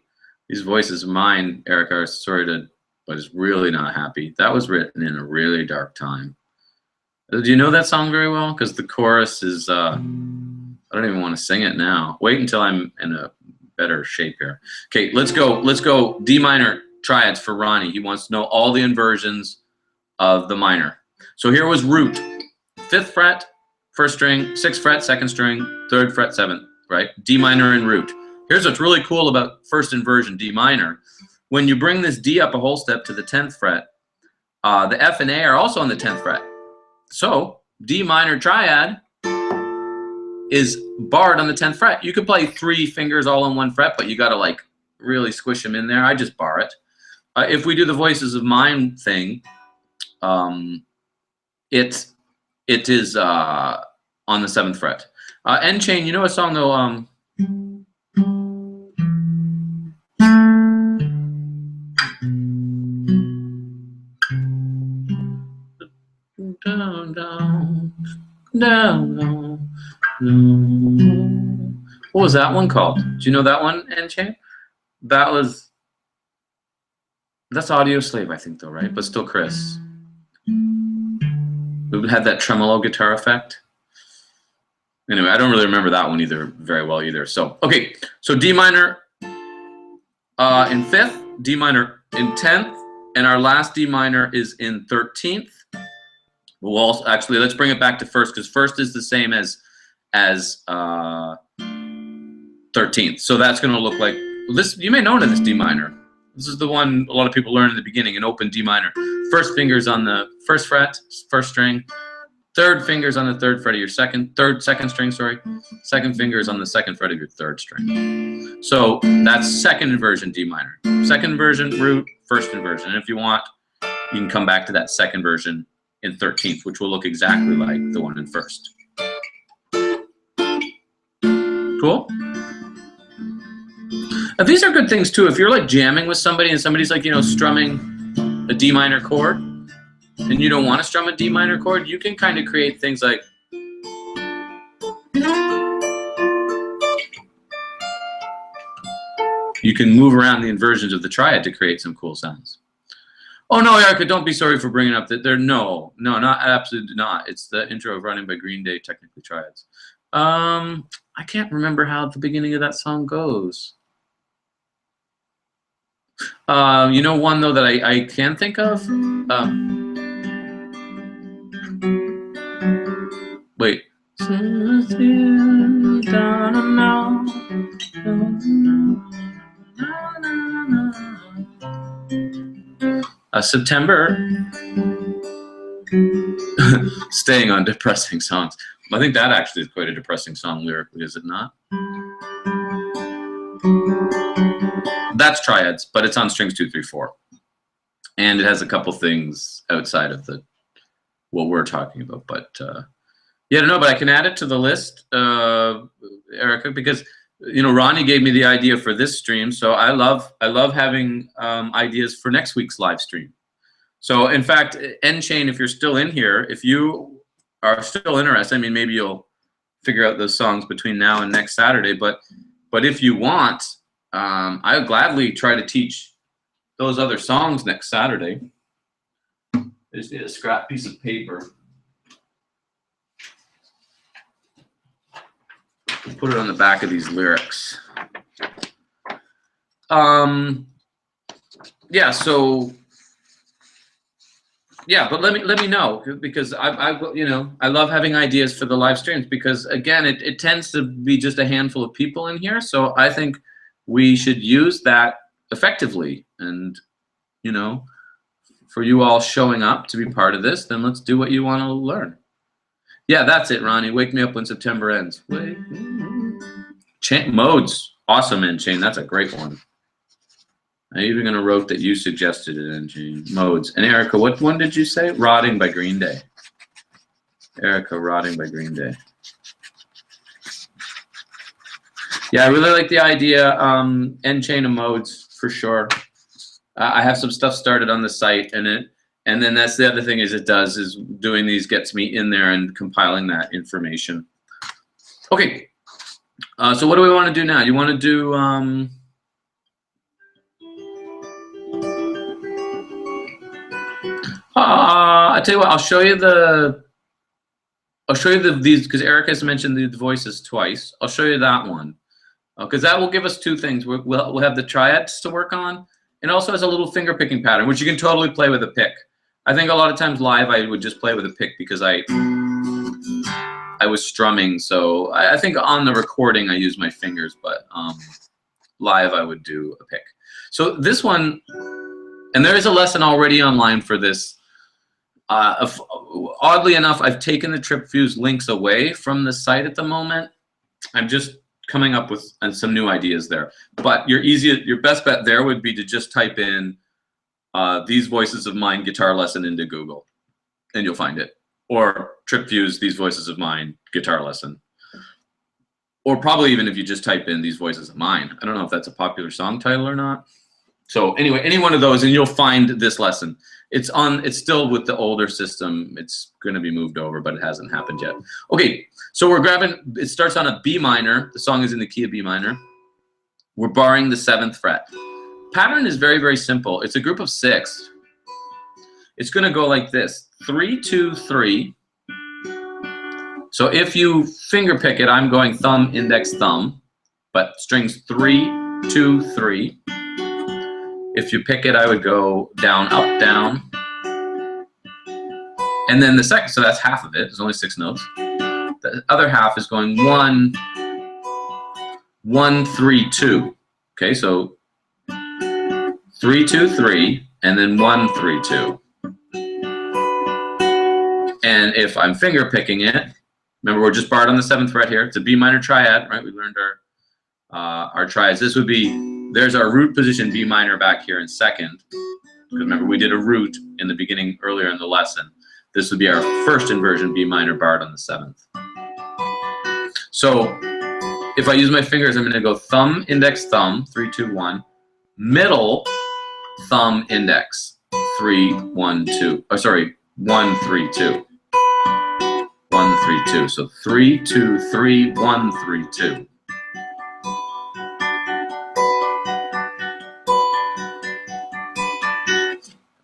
These voices of mine, Eric, are but is really not happy. That was written in a really dark time. Do you know that song very well? Because the chorus is, I don't even want to sing it now. Wait until I'm in a better shape here. Okay, let's go D minor triads for Ronnie. He wants to know all the inversions of the minor. So here was root. 5th fret, 1st string, 6th fret, 2nd string, 3rd fret, 7th, right? D minor and root. Here's what's really cool about first inversion, D minor. When you bring this D up a whole step to the 10th fret, the F and A are also on the 10th fret. So D minor triad is barred on the 10th fret. You could play 3 fingers all on 1 fret, but you gotta like really squish them in there. I just bar it. If we do the voices of mine thing, it is on the 7th fret. End chain, you know a song though, down, down, down, down. What was that one called? Do you know that one, End chain? That's Audio Slave, I think, though, right? But still Chris. We had that tremolo guitar effect. Anyway, I don't really remember that one either very well either. So, okay, so D minor in 5th, D minor in 10th, and our last D minor is in 13th. We'll also, actually, let's bring it back to 1st, because 1st is the same as 13th. So that's going to look like this. You may know it in this D minor. This is the one a lot of people learn in the beginning, an open D minor. 1st fingers on the 1st fret, 1st string. 3rd fingers on the 3rd fret of your 2nd string, sorry. 2nd fingers on the 2nd fret of your 3rd string. So that's 2nd inversion D minor. 2nd inversion root, 1st inversion. And if you want, you can come back to that 2nd version in 13th, which will look exactly like the one in 1st. Cool? Now, these are good things too. If you're like jamming with somebody and somebody's like, you know, strumming a D minor chord, and you don't want to strum a D minor chord, you can kind of create things like you can move around the inversions of the triad to create some cool sounds. Oh no, Erica, don't be sorry for bringing up that. No, not absolutely not. It's the intro of Running by Green Day, technically triads. I can't remember how the beginning of that song goes. You know one though that I can think of. Wait. September. Staying on depressing songs. I think that actually is quite a depressing song lyrically, is it not? That's triads, but it's on strings 2, 3, 4, and it has a couple things outside of what we're talking about. But Yeah, no, but I can add it to the list, Erica, because Ronnie gave me the idea for this stream, so I love having ideas for next week's live stream. So in fact, N-Chain, if you're still in here, if you are still interested, I mean, maybe you'll figure out those songs between now and next Saturday, but if you want, I'll gladly try to teach those other songs next Saturday. I just need a scrap piece of paper. Put it on the back of these lyrics. Yeah, so yeah, but let me know, because I love having ideas for the live streams, because again, it tends to be just a handful of people in here, so I think we should use that effectively. And for you all showing up to be part of this, then let's do what you want to learn. Yeah, that's it, Ronnie. Wake me up when September ends. Modes, awesome, N-Chain. That's a great one. I'm even gonna wrote that you suggested it, N-Chain. Modes. And Erica, what one did you say? Rotting by Green Day. Erica, Rotting by Green Day. Yeah, I really like the idea. N-Chain of modes for sure. I have some stuff started on the site, and then that's the other thing is doing these gets me in there and compiling that information. Okay, so what do we want to do now? You want to do I tell you what, I'll show you these, because Eric has mentioned the voices twice. I'll show you that one, because that will give us two things. We'll have the triads to work on, and also has a little finger picking pattern, which you can totally play with a pick. I think a lot of times live I would just play with a pick because I was strumming, so I think on the recording I use my fingers, but live I would do a pick. So this one, and there is a lesson already online for this. Oddly enough, I've taken the Trip Fuse links away from the site at the moment. I'm just coming up with some new ideas there. But your best bet there would be to just type in These Voices of Mine guitar lesson into Google, and you'll find it. Or Trip Fuse, These Voices of Mine guitar lesson. Or probably even if you just type in These Voices of Mine. I don't know if that's a popular song title or not. So anyway, any one of those, and you'll find this lesson. It's still with the older system. It's going to be moved over, but it hasn't happened yet. Okay, so we're grabbing, it starts on a B minor. The song is in the key of B minor. We're barring the 7th fret. Pattern is very, very simple. It's a group of 6. It's going to go like this: 3, 2, 3. So if you finger pick it, I'm going thumb, index, thumb, but strings 3, 2, 3. If you pick it, I would go down, up, down. And then the second, so that's half of it. There's only 6 notes. The other half is going 1, 1, 3, 2. Okay, so 3, 2, 3, and then 1, 3, 2. And if I'm finger picking it, remember we're just barred on the 7th fret here. It's a B minor triad, right? We learned our triads. This would be, there's our root position B minor back here in 2nd. Because remember, we did a root in the beginning earlier in the lesson. This would be our first inversion B minor barred on the 7th. So if I use my fingers, I'm going to go thumb, index, thumb, 3, 2, 1. Middle, thumb, index, 3, 1, 2. Oh, sorry, 1, 3, 2. 1, 3, 2. So 3, 2, 3, 1, 3, 2.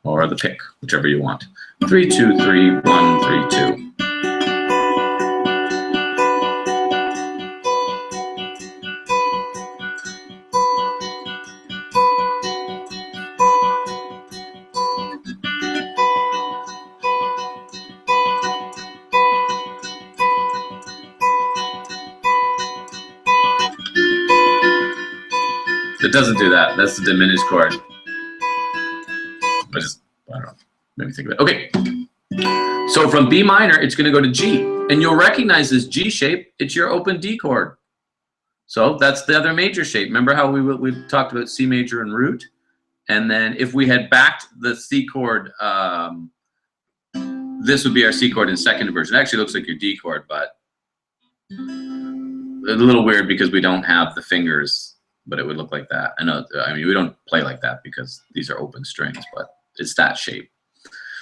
Or the pick, whichever you want. 3, 2, 3, 1, 3, 2. It doesn't do that. That's the diminished chord. I don't know. Let me think of it. Okay. So from B minor, it's going to go to G. And you'll recognize this G shape. It's your open D chord. So that's the other major shape. Remember how we talked about C major and root? And then if we had backed the C chord this would be our C chord in second inversion. It actually looks like your D chord, but a little weird because we don't have the fingers, but it would look like that. I mean, we don't play like that because these are open strings, but it's that shape.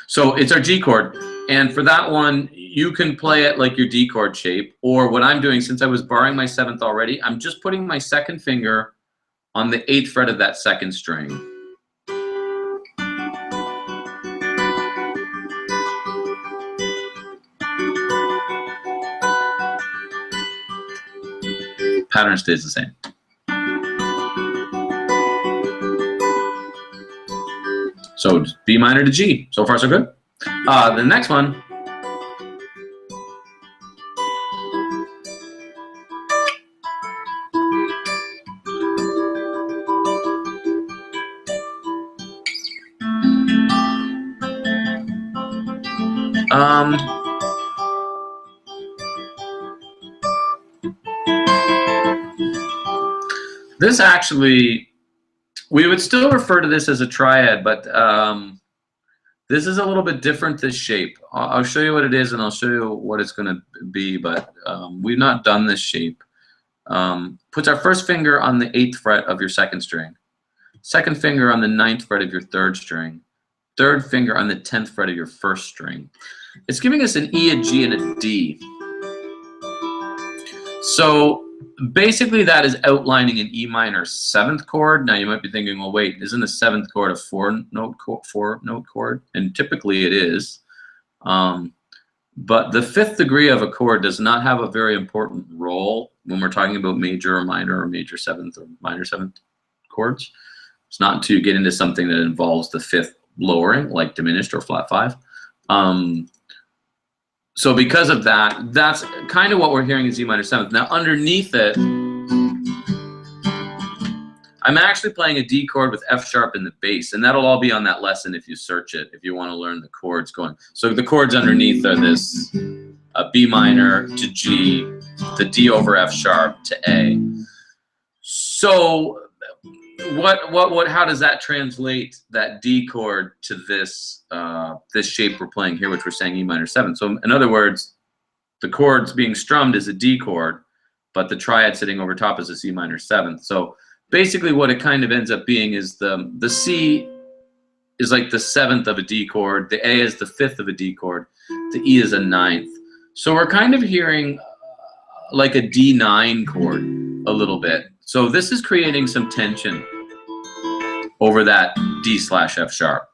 So it's our G chord, and for that one, you can play it like your D chord shape, or what I'm doing, since I was barring my 7th already, I'm just putting my second finger on the 8th fret of that second string. Pattern stays the same. So B minor to G. So far, so good. The next one. This actually, we would still refer to this as a triad, but this is a little bit different, this shape. I'll show you what it is, and I'll show you what it's going to be, but we've not done this shape. Puts our first finger on the 8th fret of your second string, second finger on the 9th fret of your third string, third finger on the 10th fret of your first string. It's giving us an E, a G, and a D. So basically that is outlining an E minor 7th chord. Now you might be thinking, well, wait, isn't a 7th chord a 4-note chord? And typically it is. But the 5th degree of a chord does not have a very important role when we're talking about major or minor or major 7th or minor 7th chords. It's not until you get into something that involves the 5th lowering, like diminished or flat 5. So because of that, that's kind of what we're hearing is E minor 7th. Now underneath it, I'm actually playing a D chord with F sharp in the bass, and that'll all be on that lesson if you search it, if you want to learn the chords going. So the chords underneath are this B minor to G, the D over F sharp to A. So how does that translate, that D chord, to this this shape we're playing here, which we're saying E minor 7th? So in other words, the chords being strummed is a D chord, but the triad sitting over top is a C minor 7th. So basically what it kind of ends up being is the C is like the 7th of a D chord, the A is the 5th of a D chord, the E is a 9th. So we're kind of hearing like a D9 chord a little bit. So this is creating some tension over that D slash F sharp.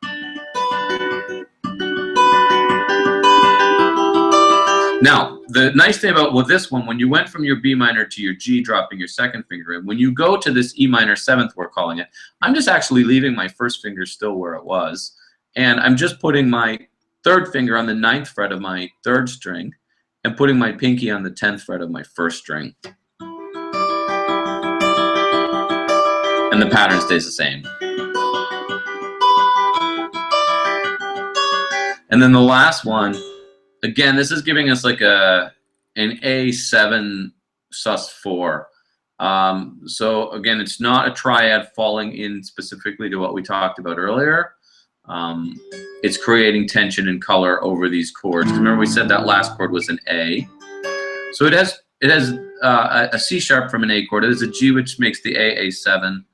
Now, the nice thing about this one, when you went from your B minor to your G, dropping your second finger in, when you go to this E minor 7th, we're calling it, I'm just actually leaving my first finger still where it was, and I'm just putting my third finger on the 9th fret of my third string and putting my pinky on the 10th fret of my first string. And the pattern stays the same. And then the last one, again, this is giving us like an A7 sus4. So again, it's not a triad falling in specifically to what we talked about earlier. It's creating tension and color over these chords. Remember we said that last chord was an A. So it has a C sharp from an A chord. It has a G, which makes the A7.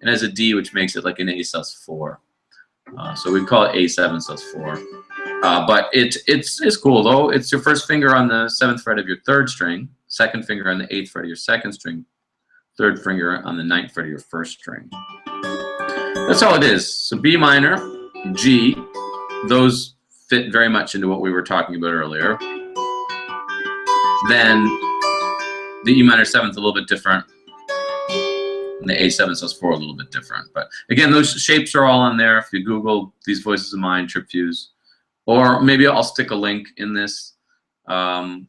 It has a D, which makes it like an A sus4. So we call it A7 sus4. But it's cool though. It's your first finger on the 7th fret of your third string, second finger on the 8th fret of your second string, third finger on the 9th fret of your first string. That's all it is. So B minor, G, those fit very much into what we were talking about earlier. Then the E minor 7th a little bit different. And the A7 sus4 a little bit different. But again, those shapes are all on there. If you Google These Voices of Mine, Trip Fuse, or maybe I'll stick a link in this. Again,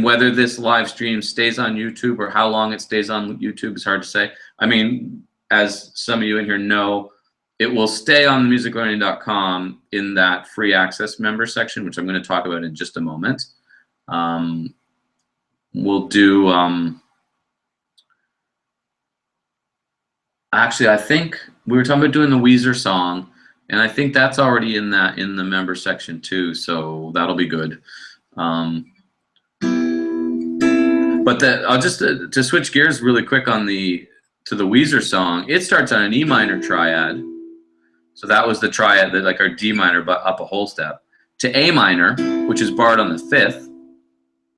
whether this live stream stays on YouTube or how long it stays on YouTube is hard to say. I mean, as some of you in here know, it will stay on themusiclearning.com in that free access member section, which I'm going to talk about in just a moment. We'll do... Actually, I think we were talking about doing the Weezer song. And I think that's already in the member section too, so that'll be good. But I'll just to switch gears really quick on to the Weezer song. It starts on an E minor triad, so that was the triad that like our D minor but up a whole step, to A minor, which is barred on the 5th,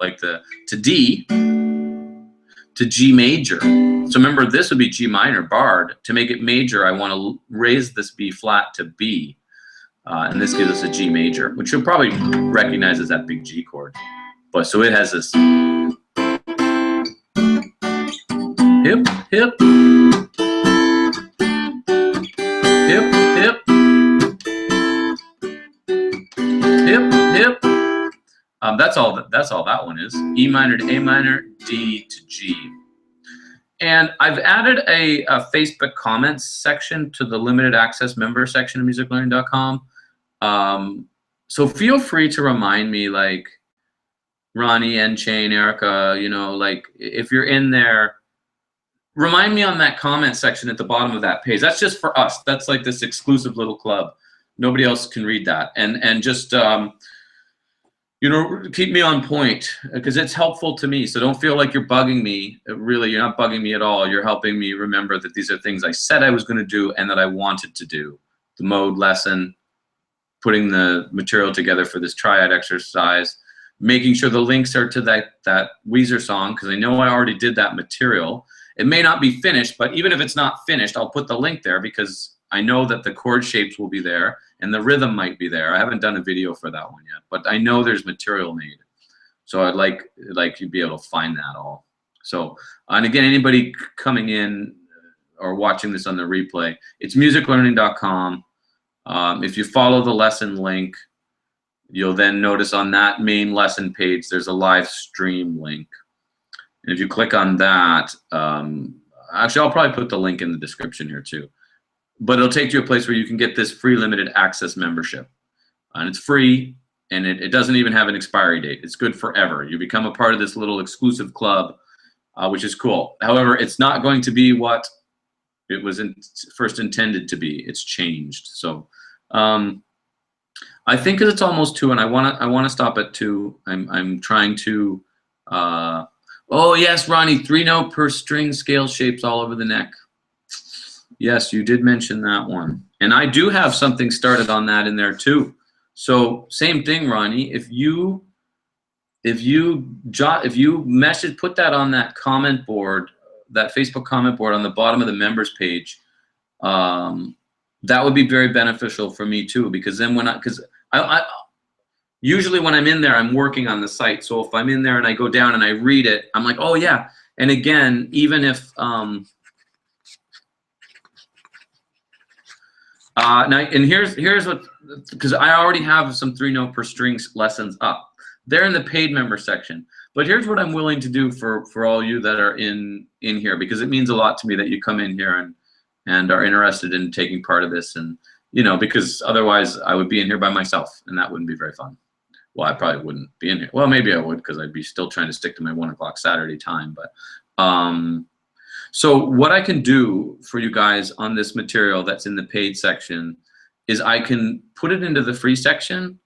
like to D, to G major. So remember, this would be G minor barred. To make it major, I want to raise this B flat to B, and this gives us a G major, which you'll probably recognize as that big G chord. But so it has this hip, hip, hip, hip, hip, hip. That's all that one is. E minor to A minor, D to G. And I've added a Facebook comments section to the limited access member section of musiclearning.com. So feel free to remind me, like Ronnie and Chain, Erica, you know, like if you're in there, remind me on that comment section at the bottom of that page. That's just for us. That's like this exclusive little club. Nobody else can read that. And just, you know, keep me on point because it's helpful to me. So don't feel like you're bugging me. Really, you're not bugging me at all. You're helping me remember that these are things I said I was going to do and that I wanted to do. The mode lesson, putting the material together for this triad exercise, making sure the links are to that Weezer song because I know I already did that material. It may not be finished, but even if it's not finished, I'll put the link there because I know that the chord shapes will be there and the rhythm might be there. I haven't done a video for that one yet, but I know there's material made. So I'd like you to be able to find that all. So, and again, anybody coming in or watching this on the replay, it's musiclearning.com. If you follow the lesson link, you'll then notice on that main lesson page, there's a live stream link. And if you click on that, actually, I'll probably put the link in the description here too. But it'll take you to a place where you can get this free limited access membership. And it's free, and it doesn't even have an expiry date. It's good forever. You become a part of this little exclusive club, which is cool. However, it's not going to be what it was first intended to be. It's changed. So I think it's almost 2, and I want to stop at 2. I'm trying to. Oh yes, Ronnie, 3-note per string scale shapes all over the neck. Yes, you did mention that one. And I do have something started on that in there too. So same thing, Ronnie. If you message, put that on that comment board, that Facebook comment board on the bottom of the members page, that would be very beneficial for me too, because then I usually when I'm in there, I'm working on the site. So if I'm in there and I go down and I read it, I'm like, oh yeah. And again, even if now, and here's what, because I already have some 3-note per string lessons up. They're in the paid member section. But here's what I'm willing to do for all you that are in here, because it means a lot to me that you come in here and are interested in taking part of this, and you know, because otherwise I would be in here by myself, and that wouldn't be very fun. Well, I probably wouldn't be in here. Well, maybe I would, because I'd be still trying to stick to my 1 o'clock Saturday time. But so what I can do for you guys on this material that's in the paid section is I can put it into the free section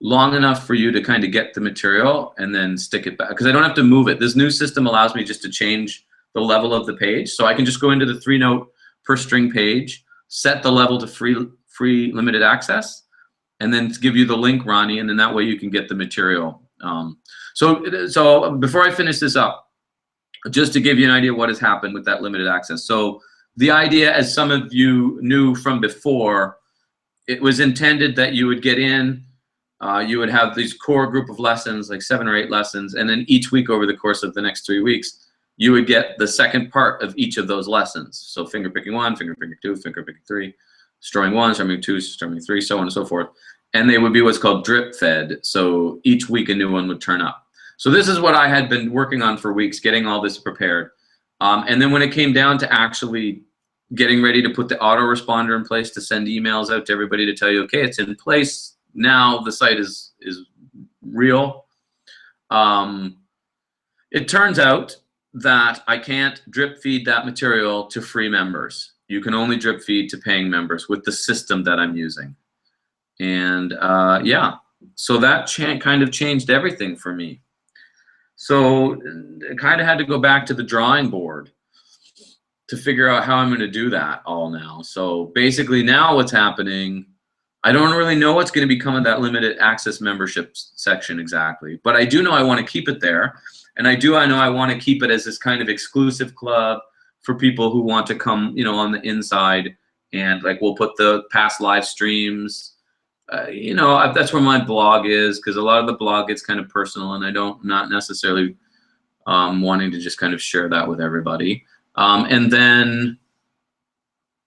long enough for you to kind of get the material and then stick it back, because I don't have to move it. This new system allows me just to change the level of the page. So I can just go into the 3-note per string page, set the level to free limited access, and then give you the link, Ronnie, and then that way you can get the material. So before I finish this up, just to give you an idea what has happened with that limited access. So the idea, as some of you knew from before, it was intended that you would get in, you would have these core group of lessons, like 7 or 8 lessons, and then each week over the course of the next 3 weeks, you would get the second part of each of those lessons. So finger picking 1, finger picking 2, finger picking 3, strumming 1, strumming 2, strumming 3, so on and so forth. And they would be what's called drip fed. So each week a new one would turn up. So this is what I had been working on for weeks, getting all this prepared. And then when it came down to actually getting ready to put the autoresponder in place to send emails out to everybody to tell you, okay, it's in place. Now the site is real. It turns out that I can't drip feed that material to free members. you can only drip feed to paying members with the system that I'm using. And yeah, so that kind of changed everything for me. So I kind of had to go back to the drawing board to figure out how I'm going to do that all now. So basically now what's happening, I don't really know what's going to become of that limited access membership section exactly, but I do know I want to keep it there. And I know I want to keep it as this kind of exclusive club for people who want to come, you know, on the inside, and like we'll put the past live streams, you know, that's where my blog is, because a lot of the blog gets kind of personal, and I not necessarily wanting to just kind of share that with everybody. And then,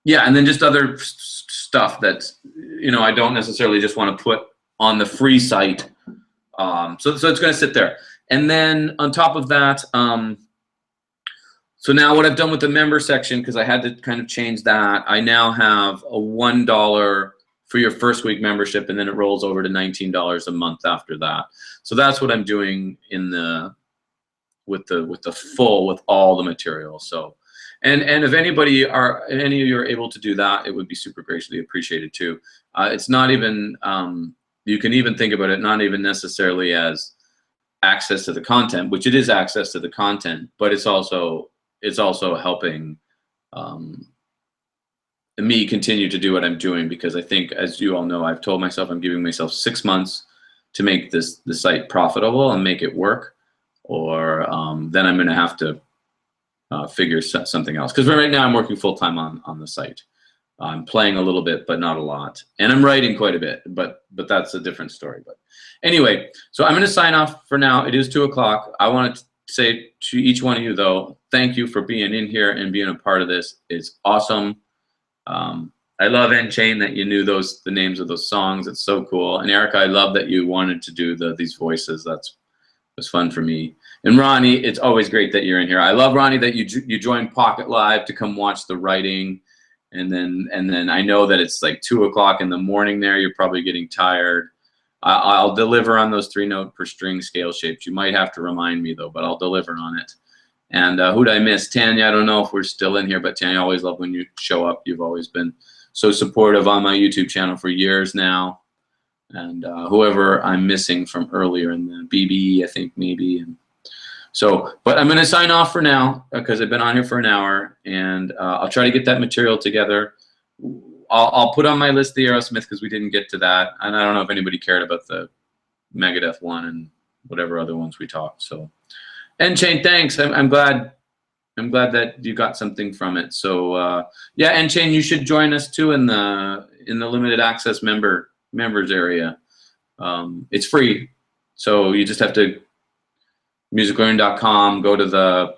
yeah, and then just other stuff that, you know, I don't necessarily just want to put on the free site. So it's going to sit there. And then on top of that, so now what I've done with the member section, because I had to kind of change that, I now have a $1 for your first week membership, and then it rolls over to $19 a month after that. So that's what I'm doing in the with all the material. So, and if any of you are able to do that, it would be super greatly appreciated too. It's not even you can even think about it not even necessarily as access to the content, which it is access to the content, but it's also helping me continue to do what I'm doing, because I think, as you all know, I've told myself I'm giving myself 6 months to make the site profitable and make it work, or then I'm going to have to figure something else. Because right now I'm working full-time on the site. I'm playing a little bit, but not a lot, and I'm writing quite a bit, but that's a different story. But anyway, so I'm going to sign off for now. It is 2 o'clock. I want to say to each one of you, though, thank you for being in here and being a part of this. It's awesome. I love N-Chain that you knew the names of those songs. It's so cool. And Erica, I love that you wanted to do these voices. Was fun for me. And Ronnie, it's always great that you're in here. I love, Ronnie, that you joined Pocket Live to come watch the writing. And then I know that it's like 2 o'clock in the morning there. You're probably getting tired. I'll deliver on those 3-note per string scale shapes. You might have to remind me though, but I'll deliver on it. And who did I miss? Tanya, I don't know if we're still in here, but Tanya, I always love when you show up. You've always been so supportive on my YouTube channel for years now. And whoever I'm missing from earlier in the BB, I think maybe. And so, but I'm going to sign off for now because I've been on here for an hour, and I'll try to get that material together. I'll put on my list the Aerosmith because we didn't get to that, and I don't know if anybody cared about the Megadeth one and whatever other ones we talked. So, N-Chain, thanks. I'm glad that you got something from it. So yeah, N-Chain, you should join us too in the limited access members area. It's free, so you just have to musiclearning.com, go to the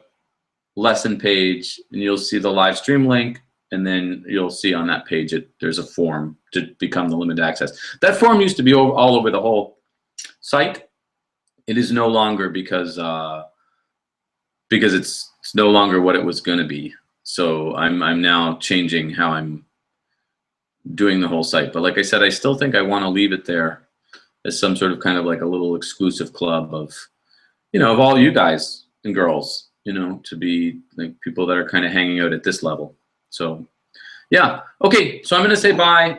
lesson page, and you'll see the live stream link, and then you'll see on that page there's a form to become the limited access. That form used to be all over the whole site. It is no longer because it's no longer what it was going to be. So I'm now changing how I'm doing the whole site. But like I said, I still think I want to leave it there as some sort of kind of like a little exclusive club of, of all you guys and girls, to be like people that are kind of hanging out at this level. So yeah, okay, so I'm gonna say bye,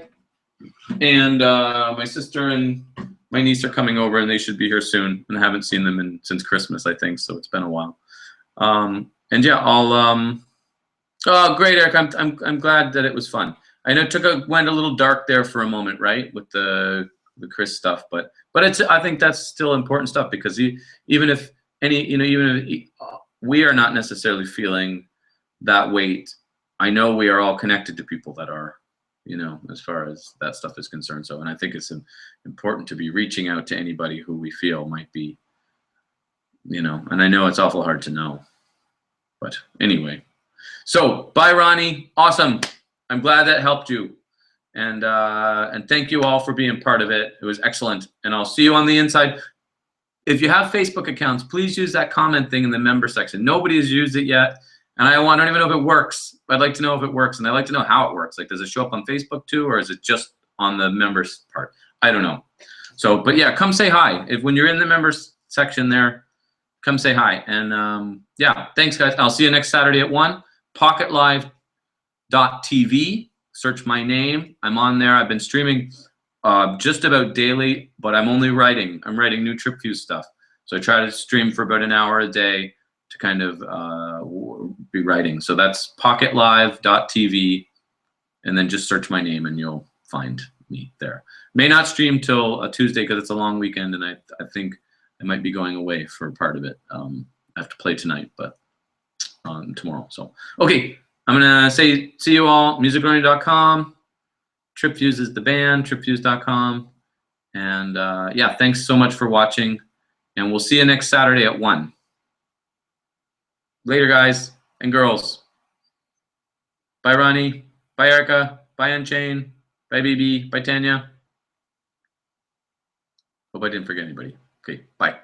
and my sister and my niece are coming over, and they should be here soon, and I haven't seen them since Christmas, I think, so it's been a while. And yeah, I'll oh great, Eric, I'm glad that it was fun. I know it went a little dark there for a moment, right, with the Chris stuff, but I think that's still important stuff, because even if we are not necessarily feeling that weight, I know we are all connected to people that are, as far as that stuff is concerned. So, and I think it's important to be reaching out to anybody who we feel might be, and I know it's awful hard to know, but anyway. So bye, Ronnie. Awesome. I'm glad that helped you. And thank you all for being part of it. It was excellent. And I'll see you on the inside. If you have Facebook accounts, please use that comment thing in the member section. Nobody has used it yet. And I don't even know if it works. I'd like to know if it works. And I'd like to know how it works. Like, does it show up on Facebook too? Or is it just on the members part? I don't know. So, but yeah, come say hi. When you're in the members section there, come say hi. And yeah, thanks guys. I'll see you next Saturday at 1. Pocket Live untitled.tv. Search my name. I'm on there. I've been streaming just about daily, but I'm only writing. I'm writing new Trip Fuse stuff. So I try to stream for about an hour a day to kind of be writing. So that's pocketlive.tv, and then just search my name and you'll find me there. May not stream till Tuesday because it's a long weekend, and I think I might be going away for part of it. I have to play tonight, but tomorrow. So, okay, I'm going to say see you all, musiclearning.com. Trip Fuse is the band, tripfuse.com. And yeah, thanks so much for watching, and we'll see you next Saturday at 1. Later, guys and girls. Bye, Ronnie. Bye, Erica. Bye, Unchained. Bye, BB. Bye, Tanya. Hope I didn't forget anybody. Okay, bye.